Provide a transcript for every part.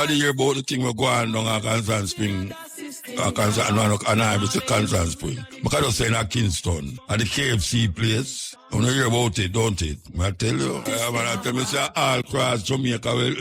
Everybody hear about the thing we're going down at Constant Spring. Constant Spring. Because I was saying at Kingston, at the KFC place. You know hear about it, don't it? I tell you. Man, I tell me, say, all across Jamaica, well,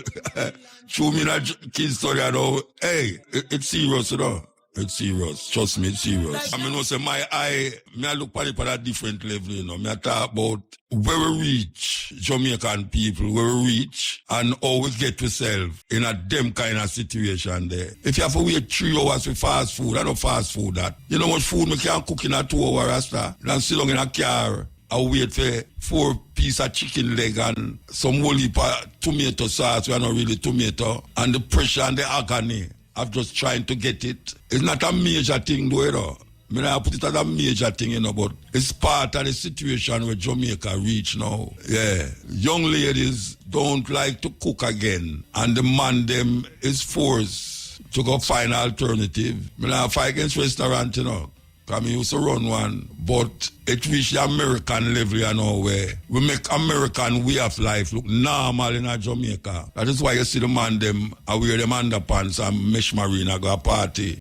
show me that Kingston, you know. Hey, it's serious, you know. It's serious. Trust me, it's serious. I mean, say my eye, I look at it at a different level, you know. I talk about very rich Jamaican people, very rich, and how we get ourselves in a them kind of situation there. If you have to wait 3 hours for fast food, I don't fast food that. You know what food we can cook in a 2 hour rasta? And sit down in a car, I wait for 4 pieces of chicken leg and some whole heap of tomato sauce, we are not really tomato, and the pressure and the agony of just trying to get it. It's not a major thing though, you know. I mean, I put it as a major thing, you know, but it's part of the situation where Jamaica reach now. Yeah. Young ladies don't like to cook again, and the man them is forced to go find alternative. I mean, I fight against restaurant, you know. I mean, used to run one, but it reached the American level, you know, where we make American way of life look normal in Jamaica. That is why you see the man them, I wear them underpants and mesh marine, go a party.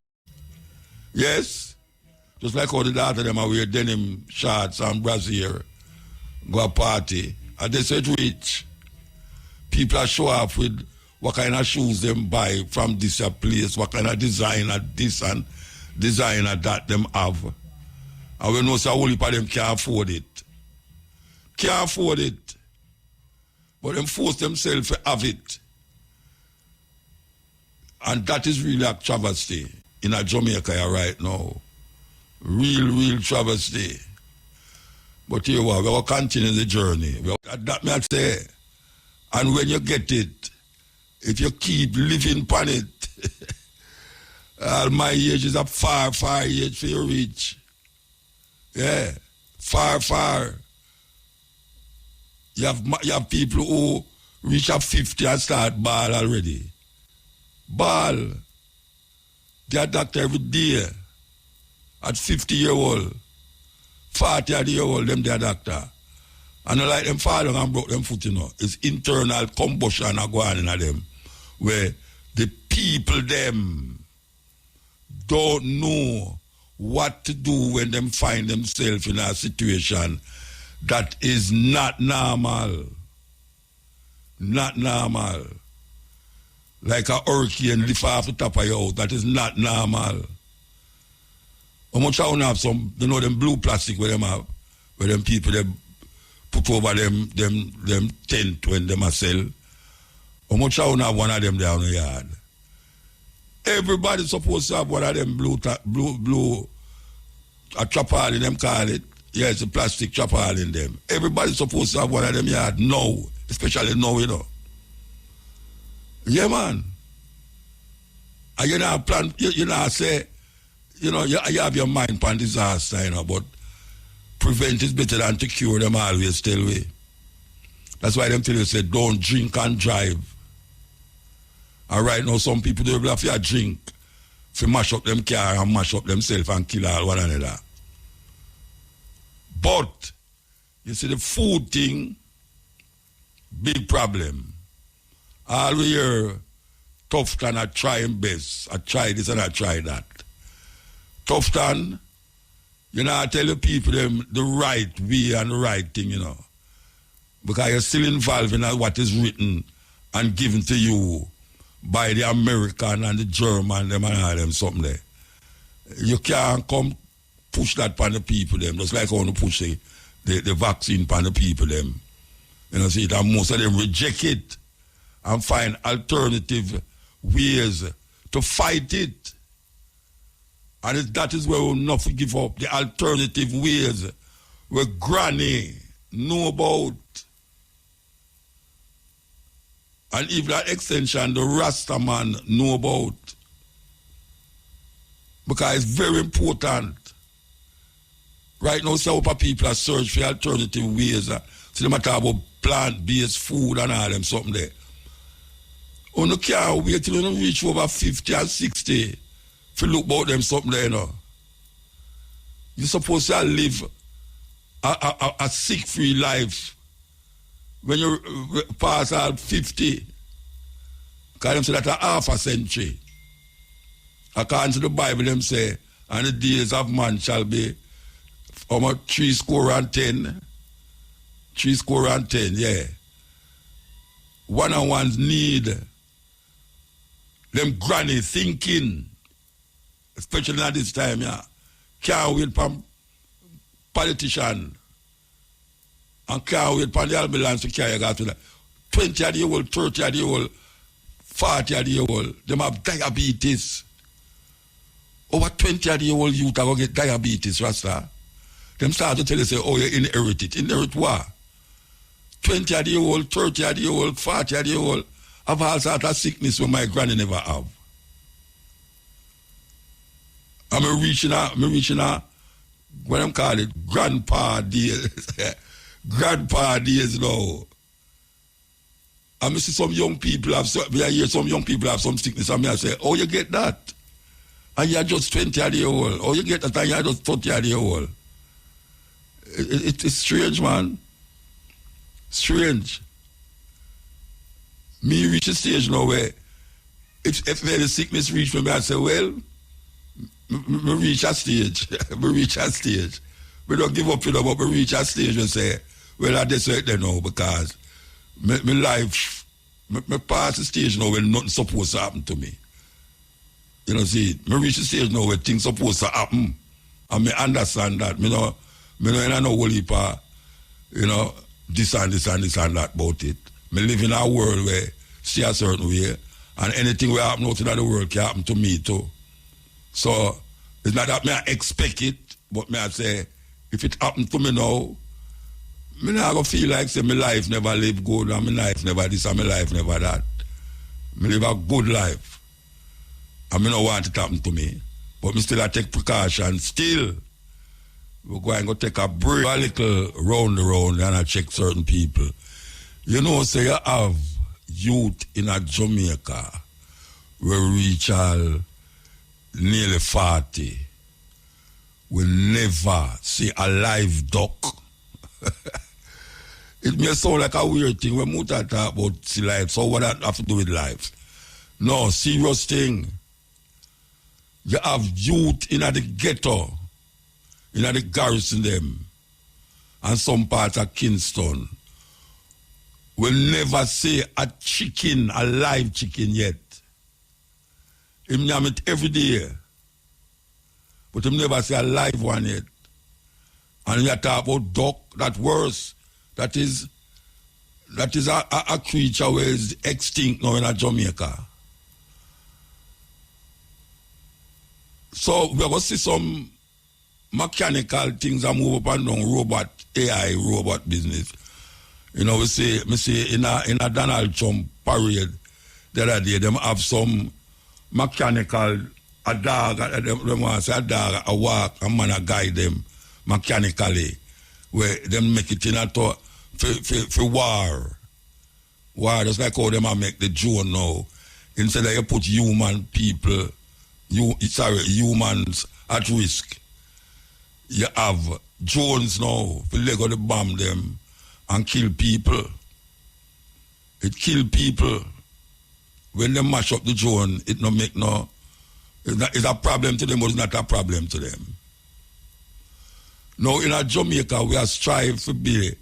Yes, just like how the daughter them, I wear denim shorts and brassiere, go a party. And they say it rich. People are show off with what kind of shoes them buy from this place, what kind of designer this and designer that them have. And we know so only for them can't afford it. Can't afford it. But them force themselves to have it. And that is really a travesty in a Jamaica right now. Real travesty. But here we will continue the journey. That may I say. And when you get it, if you keep living upon it, my age is a far age for you reach. Yeah, far. You have people who reach up 50 and start ball already. Ball. They are doctor every day. At 50 years old, 40 years old, them they are doctor. And I like them fall down and broke them foot, you know. It's internal combustion going on in them. Where the people them don't know what to do when them find themselves in a situation that is not normal. Not normal. Like a hurricane lift off the top of your house. That is not normal. How much I want to have some, you know, them blue plastic where them have, where them people they put over them tent when them are sell. How much I want to have one of them down the yard. Everybody's supposed to have one of them blue, a trapal in them call it. Yeah, it's a plastic trapal in them. Everybody's supposed to have one of them yard now, especially now, you know. Yeah, man. And you know, plan, you know, say, you know, you have your mind on disaster, you know, but prevent is better than to cure them always tell we. That's why them tell you, say, don't drink and drive. And right now, some people don't have to drink to mash up them car and mash up themselves and kill all one another. But, you see, the food thing, big problem. All we hear, Tufton are trying best. I try this and I try that. Tufton, you know, I tell the people them the right way and the right thing, you know. Because you're still involved in what is written and given to you by the American and the German them and all them something there. You can't come push that upon the people them, just like I want to push the vaccine upon the people them. You know, see, that most of them reject it and find alternative ways to fight it. And that is where we'll not give up the alternative ways where Granny know about. And even that extension, the Rasta man know about. Because it's very important. Right now, some people are searching for alternative ways. So they might talk about plant-based food and all them something there. You can't wait till you reach over 50 and 60 to look about them something there, you know. You're supposed to live a sick-free life. When you pass out 50, Because them say that a half a century. According to the Bible, them say, and the days of man shall be almost 70. 70, yeah. One on one's need them granny thinking, especially at this time, yeah. Can't wait for politician and can't wait for the ambulance to carry got to that. 20-year-old, 30-year-old, 40-year-old, them have diabetes. Over 20-year-old youth are going to get diabetes, Rasta. Them start to tell you, say, oh, you inherit it. Inherit what? 20-year-old, 30-year-old, 40-year-old have all sorts of sickness when my granny never have. I'm reaching out, what I'm calling it, grandpa days. Grandpa days now. I see some young people I hear some young people have some sickness, and I say, oh, you get that? And you're just 20-year-old. Oh, you get that and you're just 30-year-old. It's strange, man. Strange. Me reach a stage now where if the sickness reach me, I say, well, me reach a stage. Me reach a stage. We don't give up, but we reach a stage and say, well, I just say it now because my life, me pass the stage now when nothing supposed to happen to me. You know, see, me reach the stage now where things supposed to happen. And me understand that. Me know no whole heap of, you know, this and that about it. Me live in a world where see a certain way, and anything will happen out in the world can happen to me too. So it's not that me I expect it, but me I say, if it happen to me now, me not gonna feel like say my life never live good, and my life never this, and my life never that. Me live a good life. And me don't want it to happen to me. But me still I take precautions. Still, we're going to take a break, a little round and I check certain people. You know, say you have youth in a Jamaica where we reach all nearly 40. We never see a live duck. It may sound like a weird thing when Muta talk about see life. So what that have to do with life? No, serious thing. You have youth in the ghetto, in the garrison them, and some parts of Kingston. Will never see a chicken, a live chicken yet. Him name it every day. But him never see a live one yet. And you talk about duck, that worse. That is a creature where is extinct now in Jamaica. So we're going to see some mechanical things that move up and down, AI robot business. You know, me see in a Donald Trump parade the other day, them have some mechanical, a dog, them want to say a dog, a walk, a man a guide them mechanically, where them make it in a for war. War, just like how them a make the drone now. Instead of you put humans at risk. You have drones now, for Lego to bomb them and kill people. It kill people. When they mash up the drone, it no make no. It's a problem to them, but it's not a problem to them. Now in Jamaica, we are strive to be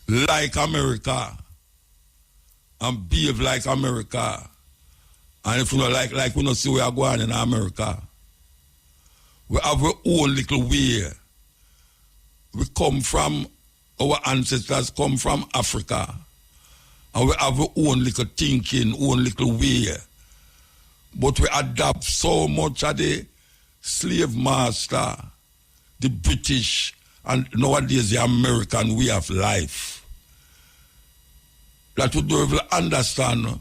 like America and behave like America. And if we don't like we don't see where we are going in America. We have our own little way. We come from, our ancestors come from Africa. And we have our own little thinking, own little way. But we adapt so much of the slave master, the British, and nowadays the American way of life. That we don't even understand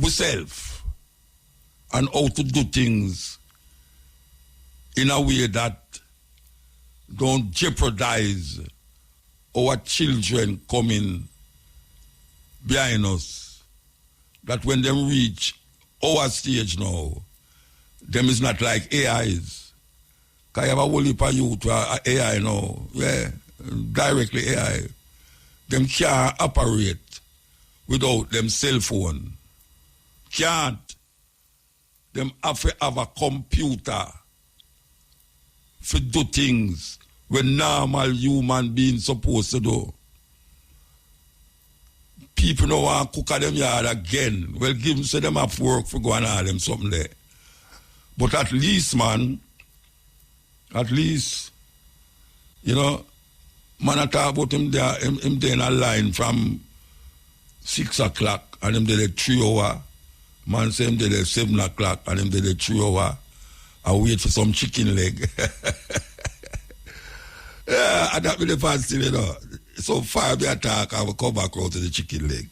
ourselves and how to do things in a way that don't jeopardize our children coming behind us. That when they reach our stage now, them is not like AIs. Because you have a whole heap of youth AI now. Yeah, directly AI. Them can't operate without them cell phone. can't. Them have to have a computer for do things when normal human beings supposed to do. People don't want to cook at them yard again. Well, give them, say them have work for going on them something there. But at least, man, at least, you know, man, I talk about him there, him there in a line from 6 o'clock and him there at 3 hours. Man say him there at 7 o'clock and him there at 3 hours. I wait for some chicken leg. Yeah, and that be the fast thing, you know. So far me attack, I will come back out to the chicken leg.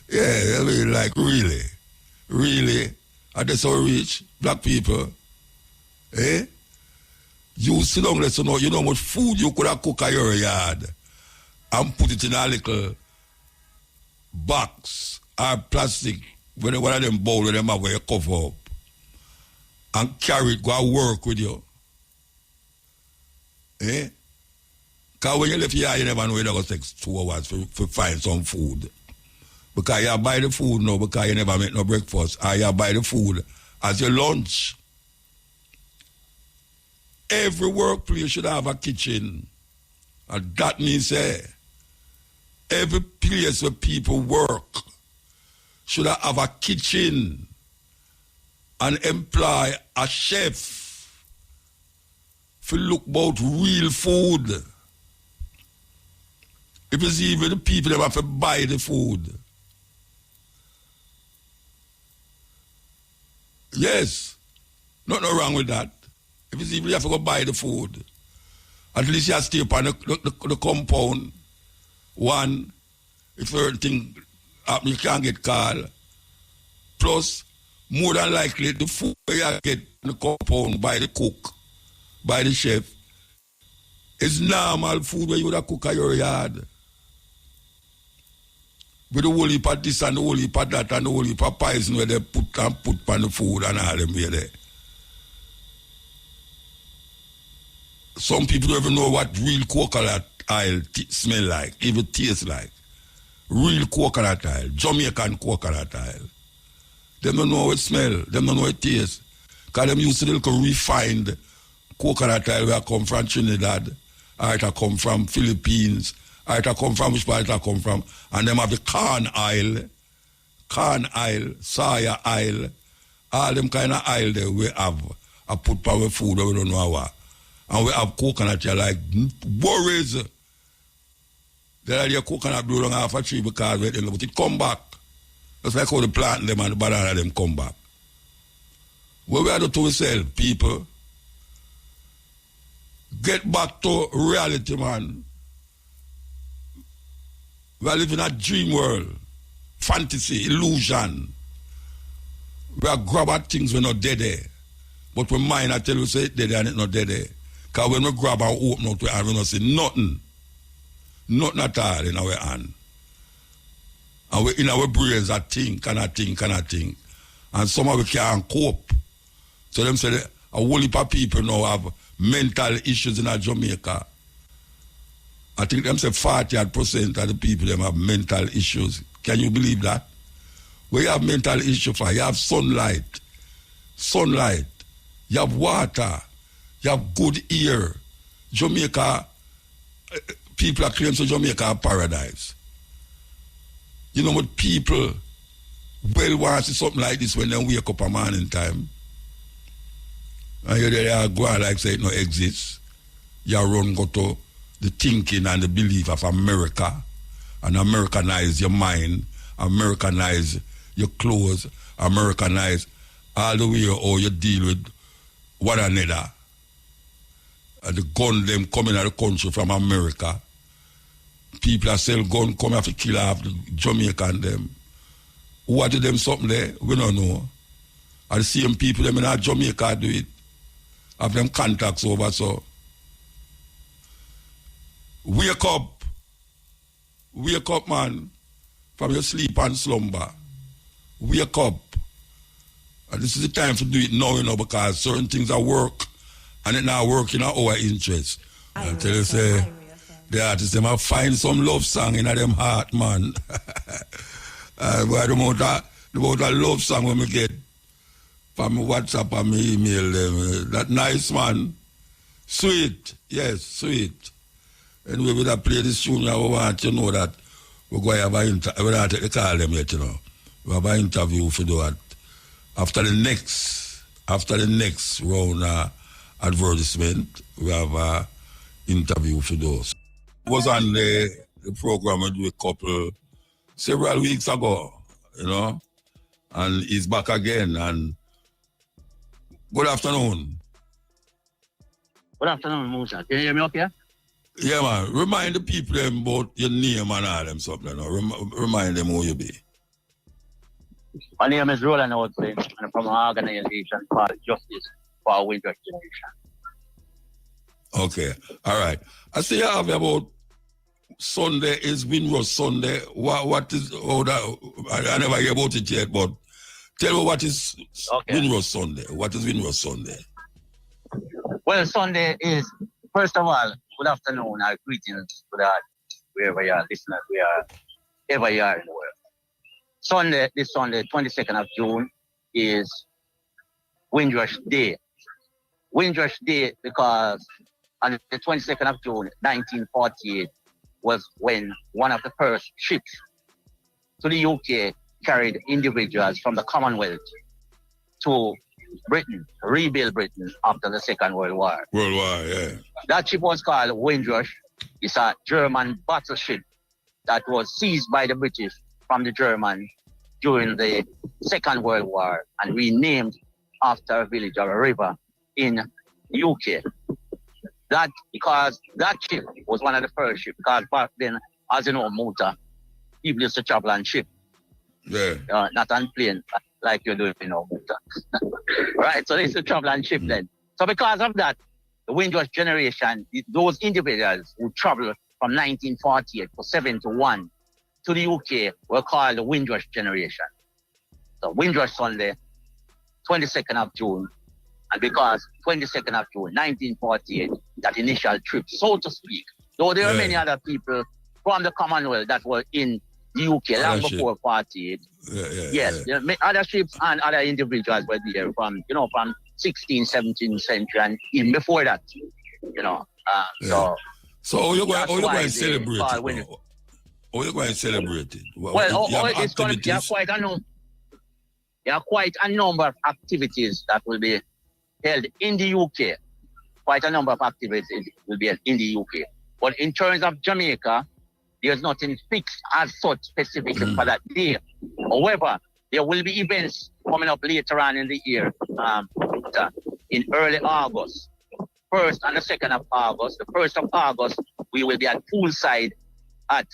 Yeah, I mean, like, really, and that's how rich black people, eh? You sit down, let's know, you know how much food you could have cooked at your yard and put it in a little box or plastic, one of them bowl with them have where you cover up and carry it, go and work with you. Eh? Because when you left here, you never know you're going to take 2 hours to find some food. Because you buy the food now because you never make no breakfast. Or you buy the food as your lunch. Every workplace should have a kitchen. And that means every place where people work should have a kitchen and employ a chef to look about real food. If it's even the people that have to buy the food. Yes, nothing wrong with that. If it's even you have to go buy the food, at least you have to stay upon the compound. One, if everything happen, you can't get called. Plus, more than likely, the food you get in the compound by the cook, by the chef, is normal food where you would have cook at your yard. With the whole heap of this and the whole heap of that and the whole heap of poison where they put on the food and all them way there. Some people don't even know what real coconut oil smell like, even taste like. Real coconut oil, Jamaican coconut oil. They don't know how it smell, they don't know how it tastes. Because them used to the little refined coconut oil where I come from Trinidad, or it come from Philippines, or it come from which part it come from, and them have the corn oil, soya oil, all them kind of oil that we have, I put power food that we don't know what. And we have coconut here like worries. There are your coconut blow down half a tree because but it come back. That's like how the plant them and the banana them come back. What we have to do is sell people. Get back to reality, man. We are living in a dream world. Fantasy, illusion. We are grab at things we're not dead there. But when mine, I tell you, say dead there and it's not dead there. Because when we grab and open out, we don't see nothing. Nothing at all in our hand. And we in our brains, I think. And some of us can't cope. So them say a whole heap of people now have mental issues in Jamaica. I think them say 40% of the people them have mental issues. Can you believe that? Where you have mental issues for, you have sunlight. You have water. You have good air. Jamaica, people are claiming so Jamaica a paradise. You know what people well want to see something like this when they wake up a morning time. And you there go on like say it no exists. You run go to the thinking and the belief of America and Americanize your mind, Americanize your clothes, Americanize all the way how you deal with one another. And the gun them coming out of the country from America. People that sell gun come have to kill off the Jamaican them. Who are them something there? We don't know. And the same people them in Jamaica do it. Have them contacts over so. Wake up, man, from your sleep and slumber. Wake up. And this is the time to do it now, you know, because certain things are work and it not work in our interest. I tell you, say, the artists, them have find some love song in them heart, man. But about a love song when we get from WhatsApp and me email them. That nice man. Sweet. Yes, sweet. Anyway, we have play this tune, I want you to know that we're going to have an interview. We don't take the call them yet, you know. We have an interview for that. After the next round advertisement, we have an interview for those. I was on the program with a couple several weeks ago, you know, and he's back again. And good afternoon. Good afternoon, Musa. Can you hear me okay? Yeah, man. Remind the people about your name and all them something. You know? Remind them who you be. My name is Roland Outplay, and I'm from an organization called Justice for Windrush Generation. Okay. All right. I see you have about Sunday is Windrush Sunday. What is I never hear about it yet, but tell me what is Windrush Sunday. What is Windrush Sunday? Well, Sunday is, first of all, good afternoon, our greetings to that, wherever you are, listeners, wherever you are in the world. This Sunday, 22nd of June, is Windrush Day. Windrush Day because on the 22nd of June, 1948, was when one of the first ships to the UK carried individuals from the Commonwealth to Britain, rebuild Britain after the Second World War. World War, yeah. That ship was called Windrush. It's a German battleship that was seized by the British from the Germans during the Second World War and renamed after a village or a river in the UK. That because that ship was one of the first ships, because back then, as you know, Muta, people used to travel on ship. Yeah. Not on plane like you're doing, you know, Muta. Right, so they used to travel on ship then. So because of that, the Windrush generation, those individuals who traveled from 1948 for 71 to the UK were called the Windrush generation. So Windrush Sunday, 22nd of June, and because 22nd of June, 1948, that initial trip, so to speak, though there are many other people from the Commonwealth that were in the UK long before 48. Yes, there are other ships and other individuals were there from 16th, 17th century and even before that, you know. So how you going to celebrate it? How you going to celebrate it? Well, it's going to be quite a number of activities that will be held in the UK. Quite a number of activities will be held in the UK. But in terms of Jamaica, there's nothing fixed as such specific for that day. However, there will be events coming up later on in the year, in early August. 1st and the 2nd of August. The 1st of August, we will be at poolside at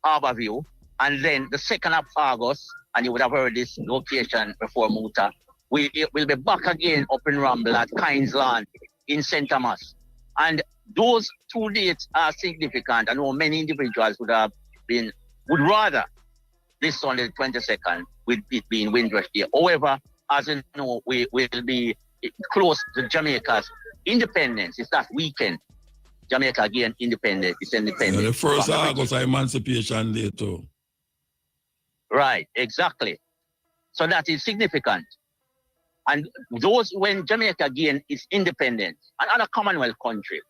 Harborview. And then the 2nd of August, and you would have heard this location before, Muta, we will be back again up in Ramble at Kynes Lawn in St. Thomas. And those 2 dates are significant. I know many individuals would rather this Sunday, the 22nd, with it being Windrush Day. However, as you know, we will be close to Jamaica's independence. It's that weekend. Jamaica again, independent. It's independent. The 1st of August, Emancipation Day too. Right, exactly. So that is significant. And when Jamaica gained its independence, another Commonwealth country,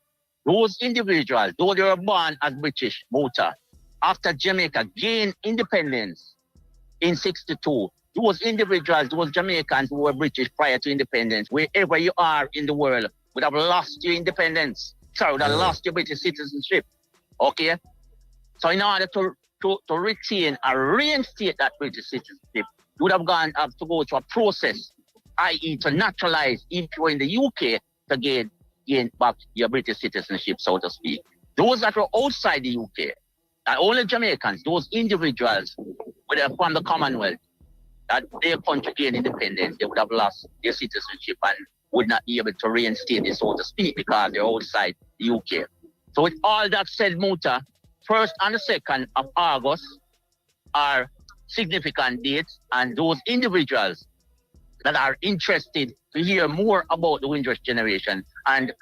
those individuals, though they were born as British motor, after Jamaica gained independence in 62, those individuals, those Jamaicans who were British prior to independence, wherever you are in the world, would have lost your independence. Sorry, would have lost your British citizenship. Okay? So in order to retain or reinstate that British citizenship, you would have to go through a process, i.e. to naturalize if you were in the UK to gain back your British citizenship, so to speak. Those that were outside the UK, not only Jamaicans, those individuals from the Commonwealth, that their country gained independence, they would have lost their citizenship and would not be able to reinstate it, so to speak, because they're outside the UK. So with all that said, Muta, 1st and the 2nd of August are significant dates, and those individuals that are interested to hear more about the Windrush generation and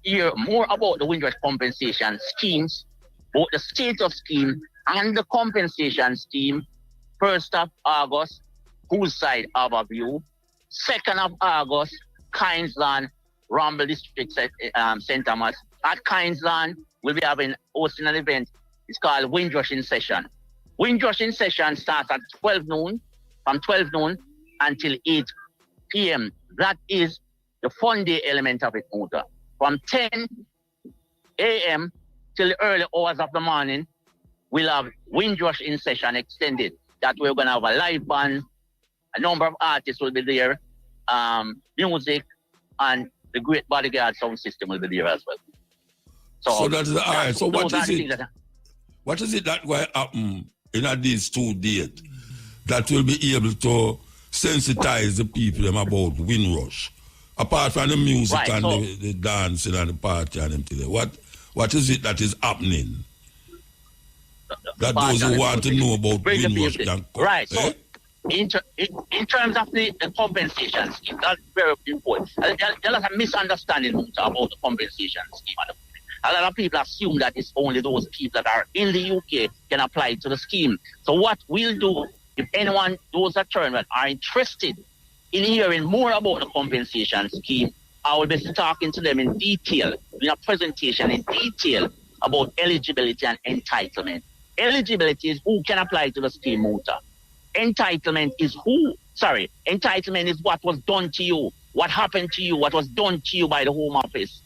hear more about the Windrush compensation schemes, both the state of scheme and the compensation scheme, 1st of August, Poolside Harbourview. 2nd of August, Kynesland, Rumble District, St. Thomas. At Kynesland, we'll be hosting an event. It's called Windrush in Session. Windrush in Session starts at 12 noon, from 12 noon until 8 p.m. That is the fun day element of it, Muta. From 10 a.m. till the early hours of the morning, we'll have Windrush in Session extended. That we're going to have a live band, a number of artists will be there, music, and the Great Bodyguard sound system will be there as well. So that is all right. So what is it? What is it that will happen in these 2 days that will be able to sensitize the people about Windrush? Apart from the music, right, and the dancing and the party and everything, what is it that is happening? That those who want to know about Windrush can come. Right. So in terms of the compensation scheme, that's very important. There is a misunderstanding about the compensation scheme. A lot of people assume that it's only those people that are in the UK can apply to the scheme. So what we'll do, if anyone, those that are interested in hearing more about the compensation scheme, I will be talking to them in detail, in a presentation in detail about eligibility and entitlement. Eligibility is who can apply to the scheme, Muta. Entitlement is entitlement is what was done to you, what happened to you, what was done to you by the Home Office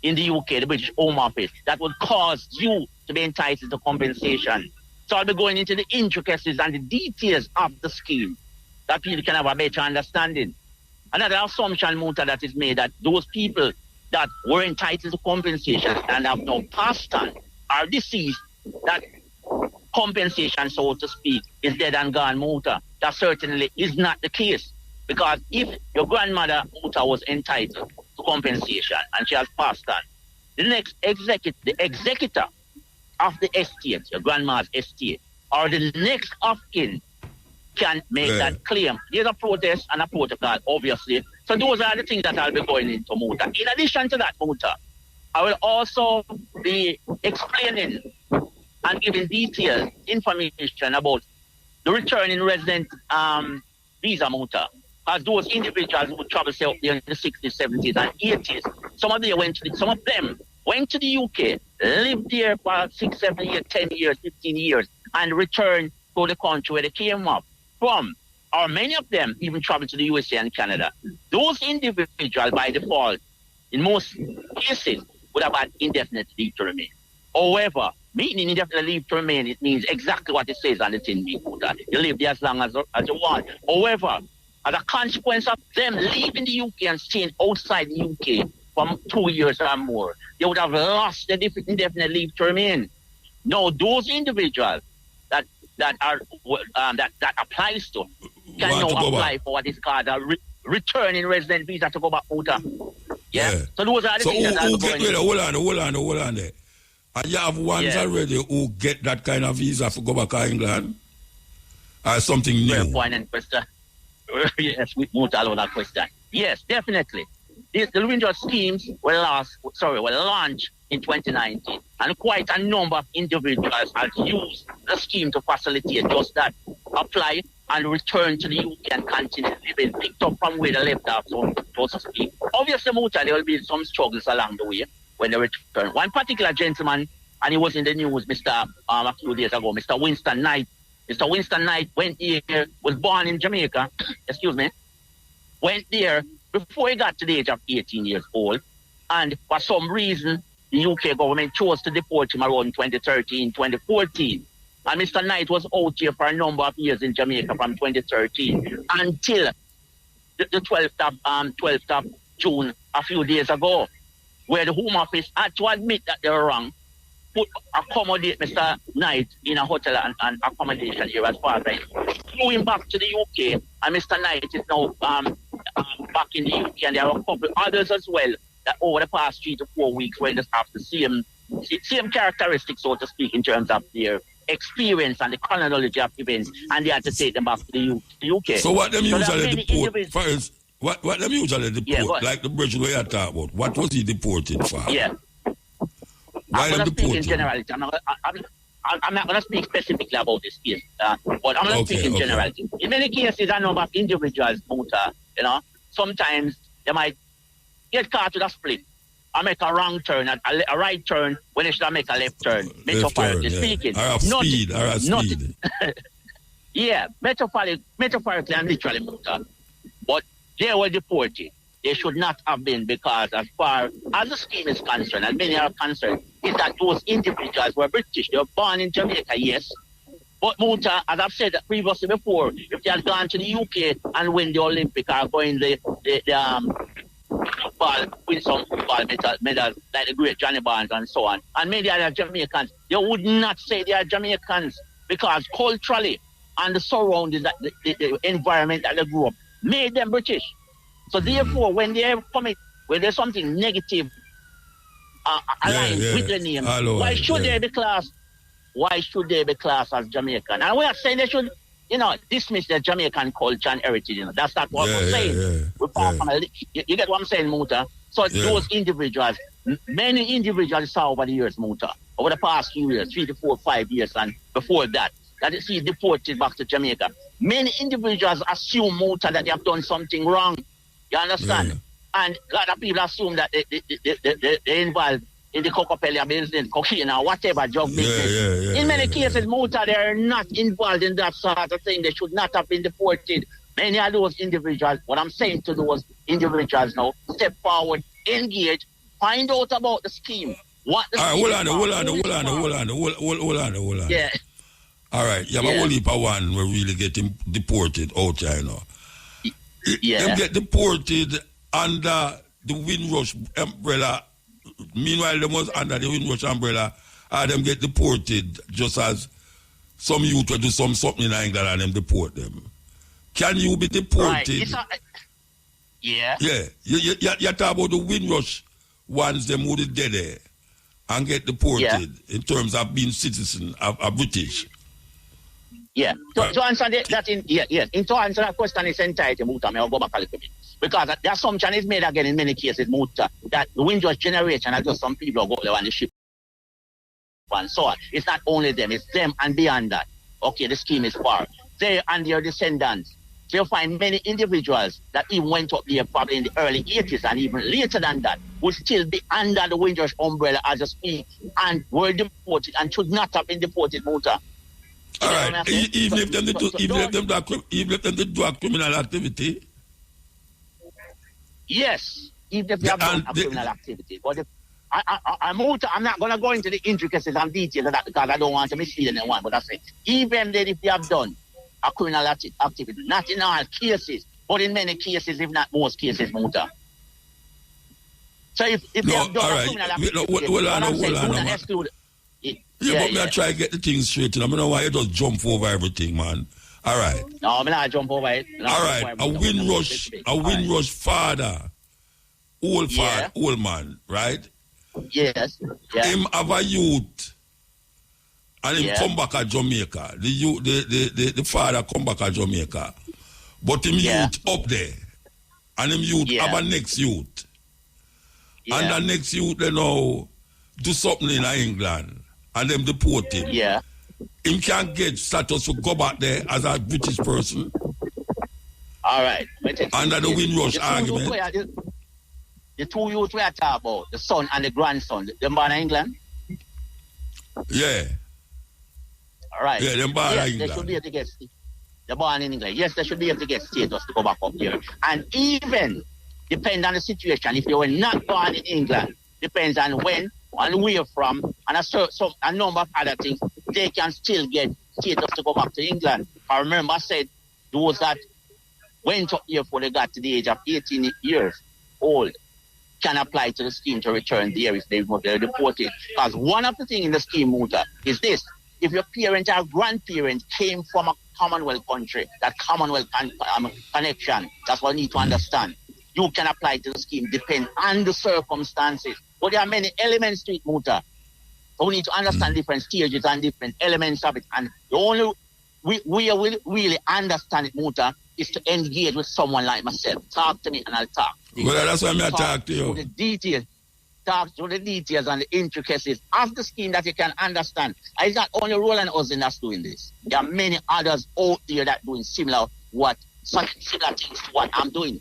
in the UK, the British Home Office, that would cause you to be entitled to compensation. So I'll be going into the intricacies and the details of the scheme that people can have a better understanding. Another assumption, Muta, that is made that those people that were entitled to compensation and have now passed on are deceased, that compensation, so to speak, is dead and gone, Muta. That certainly is not the case. Because if your grandmother, Muta, was entitled to compensation and she has passed on, the next the executor of the estate, your grandma's estate, or the next of kin can make that claim. There's a protest and a protocol, obviously. So those are the things that I'll be going into, Muta. In addition to that, Muta, I will also be explaining and giving detailed information about the returning resident visa, Muta. As those individuals who travel say, up there in the 60s, 70s, and 80s, some of them went to the UK, lived there for 6, 7 years, 10 years, 15 years, and returned to the country where they came up from. Or many of them even traveled to the USA and Canada. Those individuals, by default, in most cases, would have had indefinite leave to remain. However, meaning indefinite leave to remain, it means exactly what it says on the tin. You live there as long as you want. However, as a consequence of them leaving the UK and staying outside the UK for 2 years or more, they would have lost the indefinite leave to remain. Now, those individuals that applies to can now apply for what is called a returning resident visa to go back out. Yeah. So those are the things that are going on. Hold on there. And you have ones already who get that kind of visa to go back to England? Or something new? Very poignant question. Yes, we moved all that question. Yes, definitely. The Windrush schemes were launched in 2019, and quite a number of individuals have used the scheme to facilitate just that. Apply and return to the UK and continue living, picked up from where they left off, so to speak. Obviously, Muta, there will be some struggles along the way when they return. One particular gentleman, and he was in the news, a few days ago, Mr. Winston Knight. Mr. Winston Knight went there, was born in Jamaica, went there before he got to the age of 18 years old, and for some reason, the UK government chose to deport him around 2013, 2014. And Mr. Knight was out here for a number of years in Jamaica from 2013 until the 12th of June, a few days ago, where the Home Office had to admit that they were wrong, accommodate Mr. Knight in a hotel and accommodation here as far as I flew him back to the UK, and Mr. Knight is now back in the UK, and there are a couple others as well that over the past 3 to 4 weeks where they have the same characteristics, so to speak, in terms of their experience and the chronology of events, and they had to take them back to the UK. So what them usually deport first? What them usually deport? Like the bridge we are talking about. What was he deported for? Yeah. Why them deported? In generality, I'm not going to speak specifically about this case, but I'm going to speak in general. In many cases, a number of individuals, sometimes they might get caught with a split or make a wrong turn, a right turn when they should make a left turn, metaphorically speaking. Or have speed. Yeah, metaphorically and literally, but they were deported. They should not have been, because as far as the scheme is concerned, and many are concerned, is that those individuals were British. They were born in Jamaica, yes. But Muta, as I've said previously before, if they had gone to the UK and win the Olympic or win win some football medals like the great Johnny Barnes and so on, and many other Jamaicans, they would not say they are Jamaicans, because culturally and the surroundings, the environment that they grew up, made them British. So therefore, when there's something negative aligned with the name, why should they be classed? Why should they be classed as Jamaican? And we are saying they should, dismiss their Jamaican culture and heritage. That's not what we're saying. You get what I'm saying, Muta? So those individuals, many individuals saw over the years, Muta, over the past few years, 3 to 4, 5 years, and before that is deported back to Jamaica. Many individuals assume, Muta, that they have done something wrong. You understand? Yeah. And a lot of people assume that they're involved in the cocaine business, cocaine or whatever drug business. In many cases, Muta, they're not involved in that sort of thing. They should not have been deported. Many of those individuals, what I'm saying to those individuals now, step forward, engage, find out about the scheme. What the scheme hold on. Yeah. All right. Yeah, but only one will really get him deported out there, Them get deported under the Windrush umbrella. Meanwhile, them was under the Windrush umbrella, them get deported just as some youth will do something in England and them deport them. Can you be deported? Right. Yeah. You talk about the Windrush ones, them who did get there and get deported in terms of being citizen of British. Yeah. To answer that, to answer that question is entirety, Muta, I'll go back a little bit. Because the assumption is made again in many cases, Muta, that the Windrush generation are just some people who go there on the ship and so on. It's not only them, it's them and beyond that. Okay, the scheme is far. They and their descendants. So you'll find many individuals that even went up there probably in the early 80s and even later than that would still be under the Windrush umbrella as a scheme and were deported and should not have been deported, Muta. All right. Even if them do a criminal activity. Yes, even if they have done a criminal activity. But I'm not going to go into the intricacies and details of that because I don't want to mislead anyone. But I say, even if they have done a criminal activity, not in all cases, but in many cases, if not most cases, Muta. So if they have done a criminal activity, hold on. But I try to get the things straight. I don't know why you just jump over everything, man. All right. No, I'm not jump over it. All right. A Windrush father, old man, right? Yes. Yeah. Him have a youth, and him come back to Jamaica. The father come back to Jamaica, but him youth up there, and him youth have a next youth, and the next youth they know do something in England, and them deport him. Yeah. Him can't get status to go back there as a British person. All right. Under the Windrush argument. The two youths we are talking about, the son and the grandson, them born in England? Yeah. All right. Yeah, them born in England. They should be able to get, they're born in England. Yes, they should be able to get status to go back up here. And even, depending on the situation, if you were not born in England, depends on when and where from, and a number of other things, they can still get status to go back to England. I remember I said those that went up here before they got to the age of 18 years old can apply to the scheme to return there if they're deported. Because one of the things in the scheme, Muta, is this. If your parent or grandparent came from a Commonwealth country, that Commonwealth connection, that's what you need to understand. You can apply to the scheme, depend on the circumstances. But there are many elements to it, Muta. So we need to understand different stages and different elements of it. And the only we will really understand it, Muta, is to engage with someone like myself. Talk to me and I'll talk. Well, that's why I'm talk to you. The details. talk through the details and the intricacies of the scheme that you can understand. And it's not only Roland Oslin that's doing this. There are many others out there that doing similar things to what I'm doing.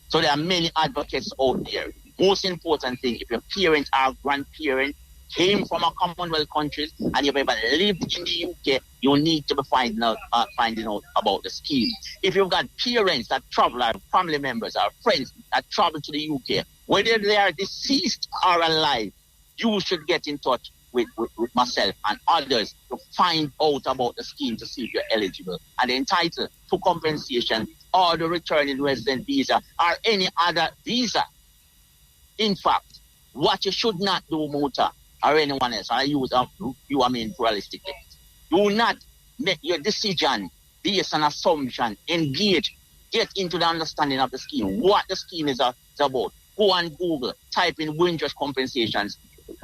So there are many advocates out there. Most important thing, if your parent or grandparent came from a Commonwealth country and you've ever lived in the UK, you need to be finding out about the scheme. If you've got parents that travel, or family members, or friends that travel to the UK, whether they are deceased or alive, you should get in touch with myself and others to find out about the scheme to see if you're eligible and entitled to compensation or the returning resident visa or any other visa. In fact, what you should not do, Muta, or anyone else, I mean pluralistically, do not make your decision based on assumption, engage, get into the understanding of the scheme, what the scheme is about. Go on Google, type in Windrush compensations,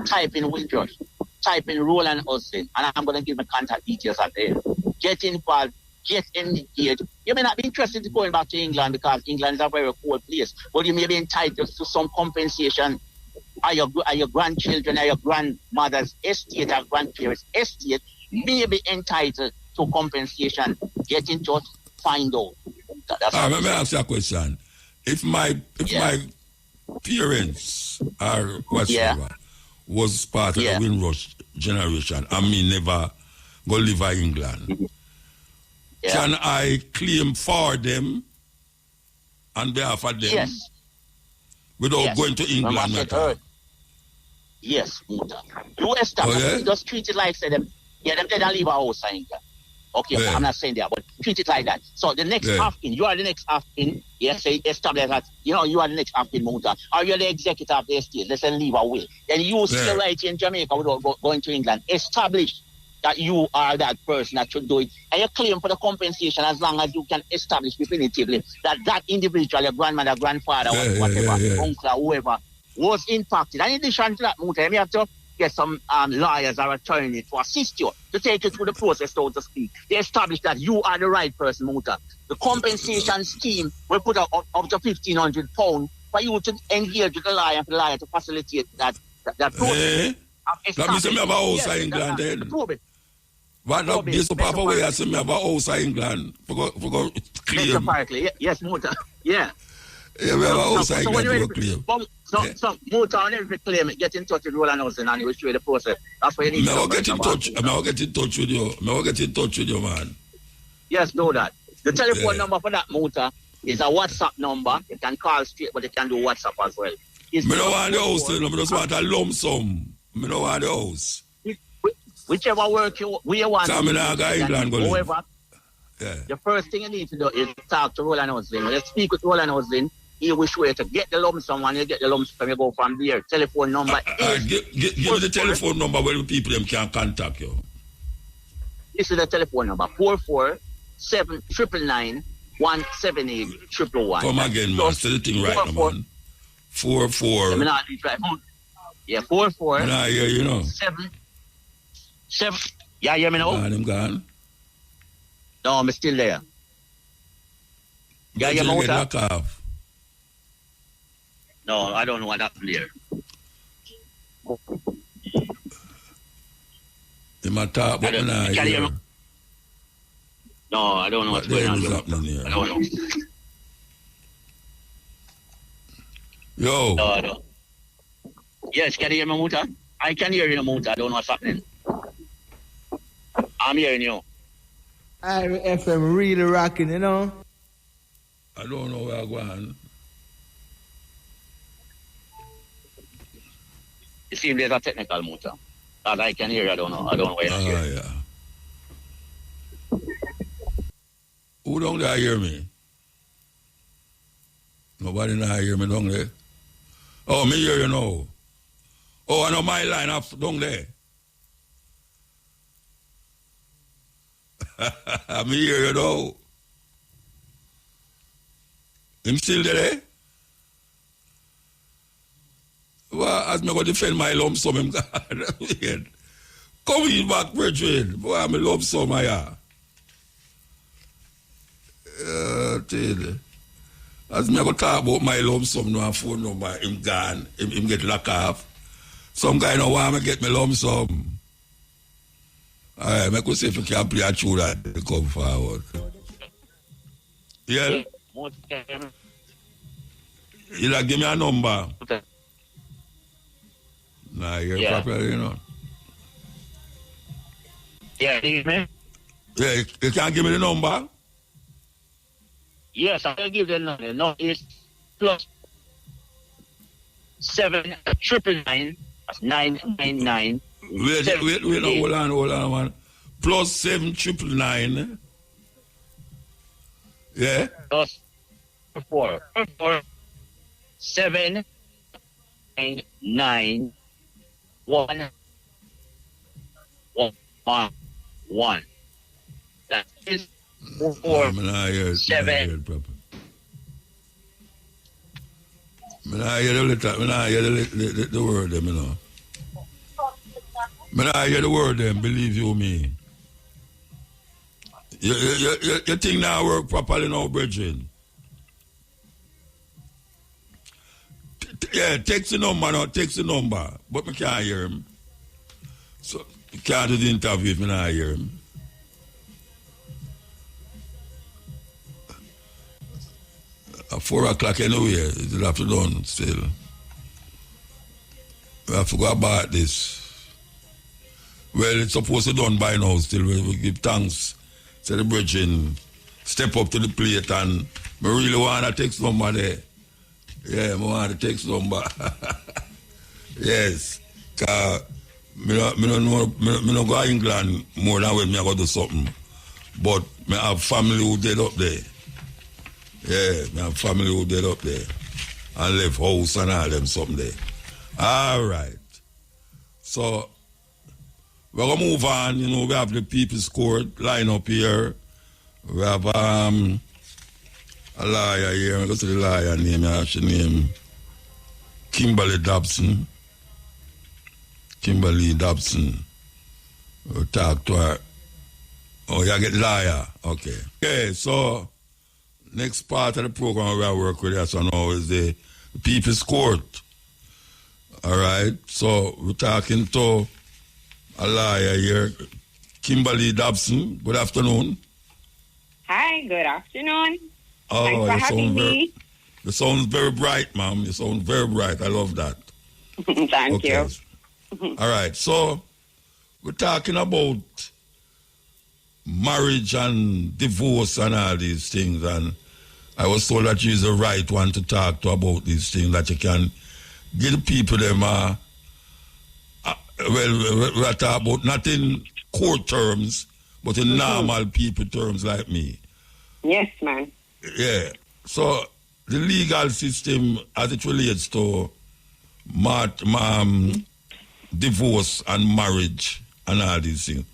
type in Windrush, type in Roland Oslin, and I'm going to give my contact details out there. Get involved, get engaged. You may not be interested in going back to England because England is a very cold place, but you may be entitled to some compensation. Are your grandchildren, or your grandmother's estate, or grandparents' estate may be entitled to compensation. Get in touch, find out. Let me ask you a question. If my parents or whatsoever was part of the Windrush generation and me never go live in England, can I claim for them on behalf of them without going to England at all? Yes, Muta. You establish, just treat it like, say, them dead and leave a house in England. Okay, I'm not saying that, but treat it like that. So the next half-in, you are the next half-in, say, establish that, you are the next half-in, Muta, or you're the executor of the estate, let's say leave a will. Then you still right in Jamaica without going to England. Establish that you are that person that should do it. And you claim for the compensation as long as you can establish definitively that individual, your grandmother, grandfather, whatever, uncle, or whoever, was impacted. And in addition to that, Muta, you have to get some lawyers or attorneys to assist you, to take you through the process, so to speak. They establish that you are the right person, Muta. The compensation scheme will put up to £1,500 for you to engage with the lawyer and for the lawyer to facilitate that process. That means you have a house in England then. What up this Papa way I say me have a house in England for go claim. Yes, Muta. Yeah. Yeah, we have a house in England for claim. So Muta, whenever you claim it, get in touch with Roland Oslin and he will show you the process. That's what you need to get in touch. I'll get in touch with you. Man. Yes, do that. The telephone number for that, Muta, is a WhatsApp number. You can call straight, but you can do WhatsApp as well. I don't want the house, I just want a lump sum. I don't want the house. Whichever work you want. So however, the first thing you need to do is talk to Roland Oslin. When you speak with Roland Oslin, he will show you to get the lump sum, and you get the lump sum, you go from there. Telephone number is... Give me the telephone number where the people them can contact you. This is the telephone number, 44799917811. Come again, man. Say the thing right now, man. 44... Yeah, 44... Nah, yeah, you know. 7... Yeah, you hear me now? I'm gone. No, I'm still there. Yeah, you hear me out? No, I don't know what happened there. You might talk, but can you hear me? No, I don't know what's going on here. I don't know. Yo. No, I don't. Yes, can you hear me, Muta? I can hear you, Muta. I don't know what's happening. I'm hearing you. FM really rocking, you know? I don't know where I'm going. It seems there's a technical Muta. That I can hear, I don't know where you're hearing. Yeah. Who don't there hear me? Nobody now hear me down there. Oh, me hear you now. Oh, I know my line up down there. Me hear you now. Him still there? Well, as me go defend my lump sum, him come in back, brethren. Boy, I'm a lump sum, I As me go talk about my lump sum, no phone number, him gone, him get locked off. Some guy no want me get me lump sum. Alright, I could see if you can play a tune that come forward. Yeah? You like give me a number? Nah, you're properly, you know. Yeah, you me? Yeah, you can't give me the number? Yes, I can give the number. No, it's plus 799 999. Wait, no, hold on, man. Plus 799. Yeah? Plus 4 7 9 1 1 1. That is 4 7. I hear the word them, you know. I hear the word them, believe you me. You think now work properly now, Bridget? Yeah, text the number now, text the number. But I can't hear him. So, you can't do the interview if I not hear him. At 4 o'clock anyway, it'll have to done still. We have to go about this. Well, it's supposed to done by now still. We give thanks to the bridging. Step up to the plate and I really want to text number there. Yeah, I want to text number. Yes. Because I don't go to England more than when I go to something. But I have family who dead up there. Yeah, I have family who dead up there. And left house and all them something there. All right. So, we're going to move on. You know, we have the People's Court line up here. We have a lawyer here. I go to the lawyer name. I have to name Kimberly Dobson. Kimberly Dobson. We'll talk to her. Oh, you get lawyer. Okay. Okay, so next part of the program we work with us now is the People's Court. All right. So we're talking to a lawyer here, Kimberly Dobson. Good afternoon. Hi, good afternoon. Oh, thanks for having me. You sound very bright, ma'am. You sound very bright. I love that. Thank you. All right. So we're talking about marriage and divorce and all these things. And I was told that you're the right one to talk to about these things, that you can give the people them, well, we're talking about not in court terms, but in normal people terms like me. Yes, man. Yeah. So the legal system as it relates to divorce and marriage and all these things.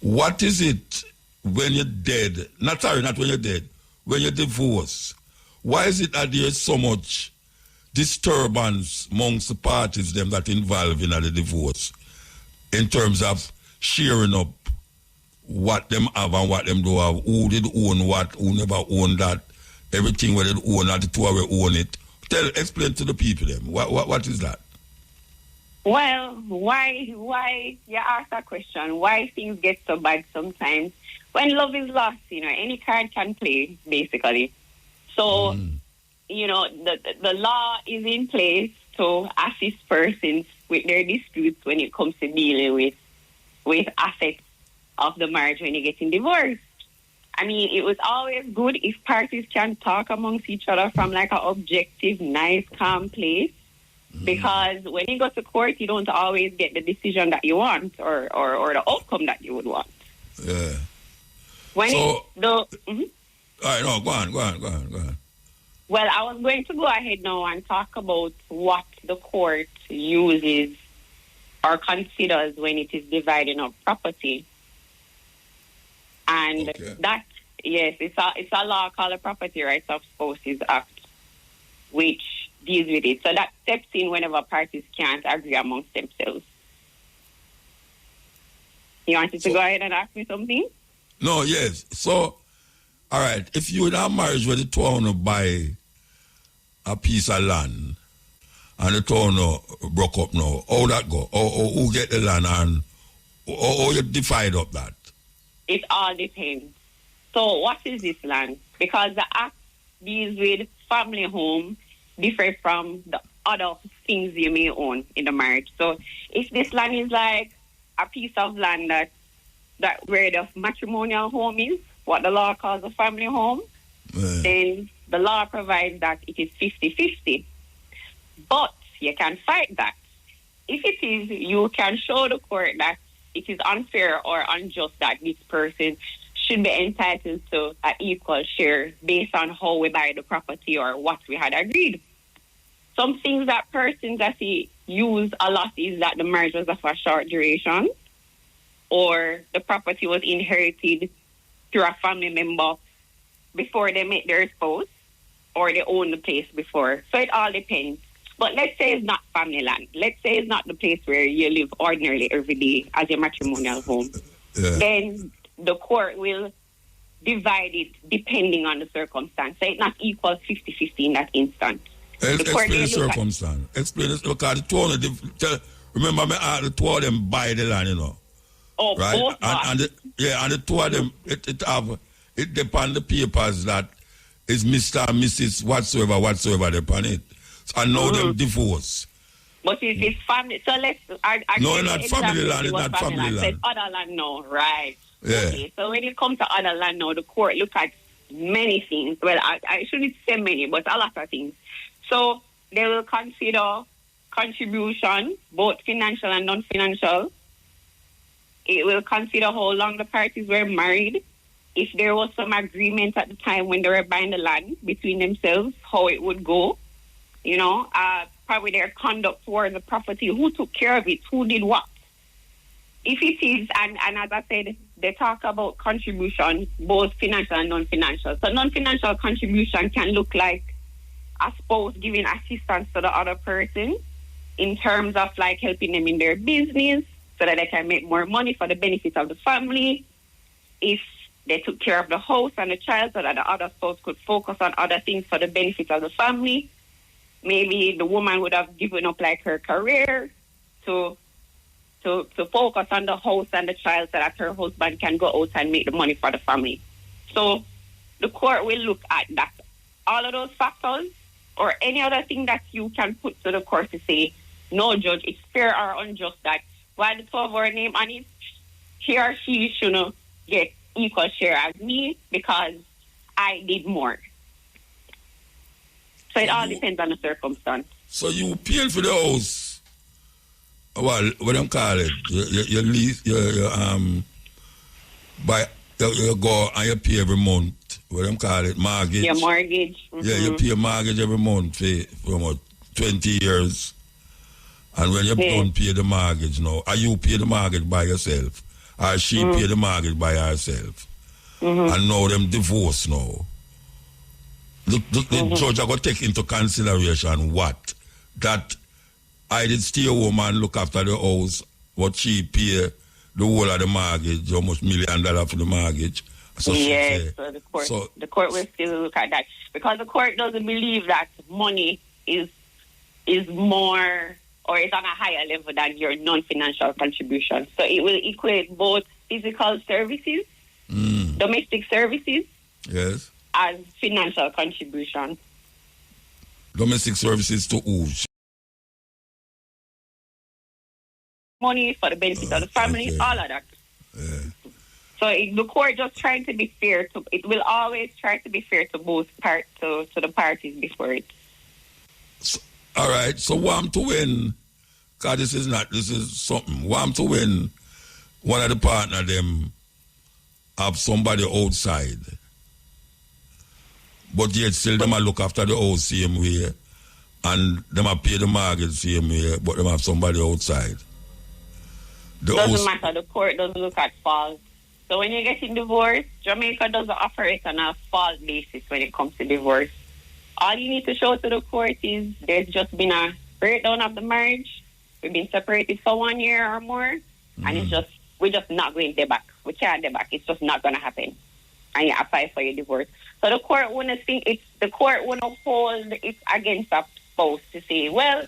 What is it when you're dead? Not when you're dead. When you're divorced. Why is it that there's so much disturbance amongst the parties them that involved in the divorce in terms of sharing up what them have and what them do have, who did own what, who never owned that, everything where they own and the two where own it. Explain to the people them. What is that? Well, why you ask that question? Why things get so bad sometimes? When love is lost, any card can play, basically. So, the law is in place to assist persons with their disputes when it comes to dealing with assets of the marriage when you're getting divorced. I mean, it was always good if parties can talk amongst each other from like an objective, nice, calm place. Because when you go to court, you don't always get the decision that you want or the outcome that you would want. Yeah. All right, no, go on. Well, I was going to go ahead now and talk about what the court uses or considers when it is dividing up property. And that, yes, it's a law called the Property Rights of Spouses Act, which deals with it. So that steps in whenever parties can't agree amongst themselves. You wanted to go ahead and ask me something? No, yes. So, all right, if you in a marriage where the two want to buy a piece of land and the town broke up now, how that go? Who get the land and how you divide up that? It all depends. So what is this land? Because the act deals with family home different from the other things you may own in the marriage. So if this land is like a piece of land that where the matrimonial home is, what the law calls a family home, then the law provides that it is 50-50. But you can fight that. If it is, you can show the court that it is unfair or unjust that this person should be entitled to an equal share based on how we buy the property or what we had agreed. Some things that persons that use a lot is that the marriage was of a short duration, or the property was inherited through a family member before they met their spouse, or they owned the place before. So it all depends. But let's say it's not family land. Let's say it's not the place where you live ordinarily every day as your matrimonial home. Yeah. Then the court will divide it depending on the circumstance. So it's not equal 50-50 in that instance. Explain the circumstance. Explain this because the two of them, remember me, the two of them buy the land, you know. Oh, right? both And the two of them, it depends on the papers that is Mr. and Mrs. whatsoever depend it. And now them divorce. But if it's family, so let's... No, it's not family land, it's not family land. So it's other land now, right? Yeah. Okay, so when it comes to other land now, the court look at many things. Well, I shouldn't say many, but a lot of things. So they will consider contribution, both financial and non-financial. It will consider how long the parties were married, if there was some agreement at the time when they were buying the land between themselves, how it would go, you know, probably their conduct towards the property, who took care of it, who did what. If it is, and as I said, they talk about contribution, both financial and non-financial. So non-financial contribution can look like a spouse giving assistance to the other person in terms of like helping them in their business so that they can make more money for the benefit of the family. If they took care of the house and the child so that the other spouse could focus on other things for the benefit of the family. Maybe the woman would have given up like her career to focus on the house and the child so that her husband can go out and make the money for the family. So the court will look at that. All of those factors or any other thing that you can put to the court to say, no, judge, it's fair or unjust that while the 12 hour name on it, he or she shouldn't get equal share as me because I did more. So it all depends on the circumstance. So you pay for the house. Well, what them call it? You lease, you go and you pay every month. What them call it? Mortgage. Your mortgage. Mm-hmm. Yeah, you pay a mortgage every month for about 20 years. And when you don't pay the mortgage now, are you pay the mortgage by yourself? Or she pay the mortgage by herself? And now them divorce now. The judge are going to take into consideration what? That I did stay home and look after the house, what she pay the whole of the mortgage, almost $1 million for the mortgage. So yes, so the court will still look at that. Because the court doesn't believe that money is more or is on a higher level than your non-financial contribution. So it will equate both physical services, domestic services, yes, as financial contribution. Domestic services to who? Money for the benefit of the family, all of that. Yeah. So the court just trying to be fair to. It will always try to be fair to both parts, to the parties before it. So, all right. So want to win? Cause this is something. Want to win? One of the partner them have somebody outside, but yet still them a look after the house same way, and them a pay the mortgage same way, but them have somebody outside. Doesn't matter. The court doesn't look at fault. So when you're getting divorced, Jamaica doesn't operate on a fault basis when it comes to divorce. All you need to show to the court is there's just been a breakdown of the marriage. We've been separated for 1 year or more, and we're just not going there back. We can't there back. It's just not going to happen. and you apply for your divorce. So the court wouldn't hold it against a spouse to say, well,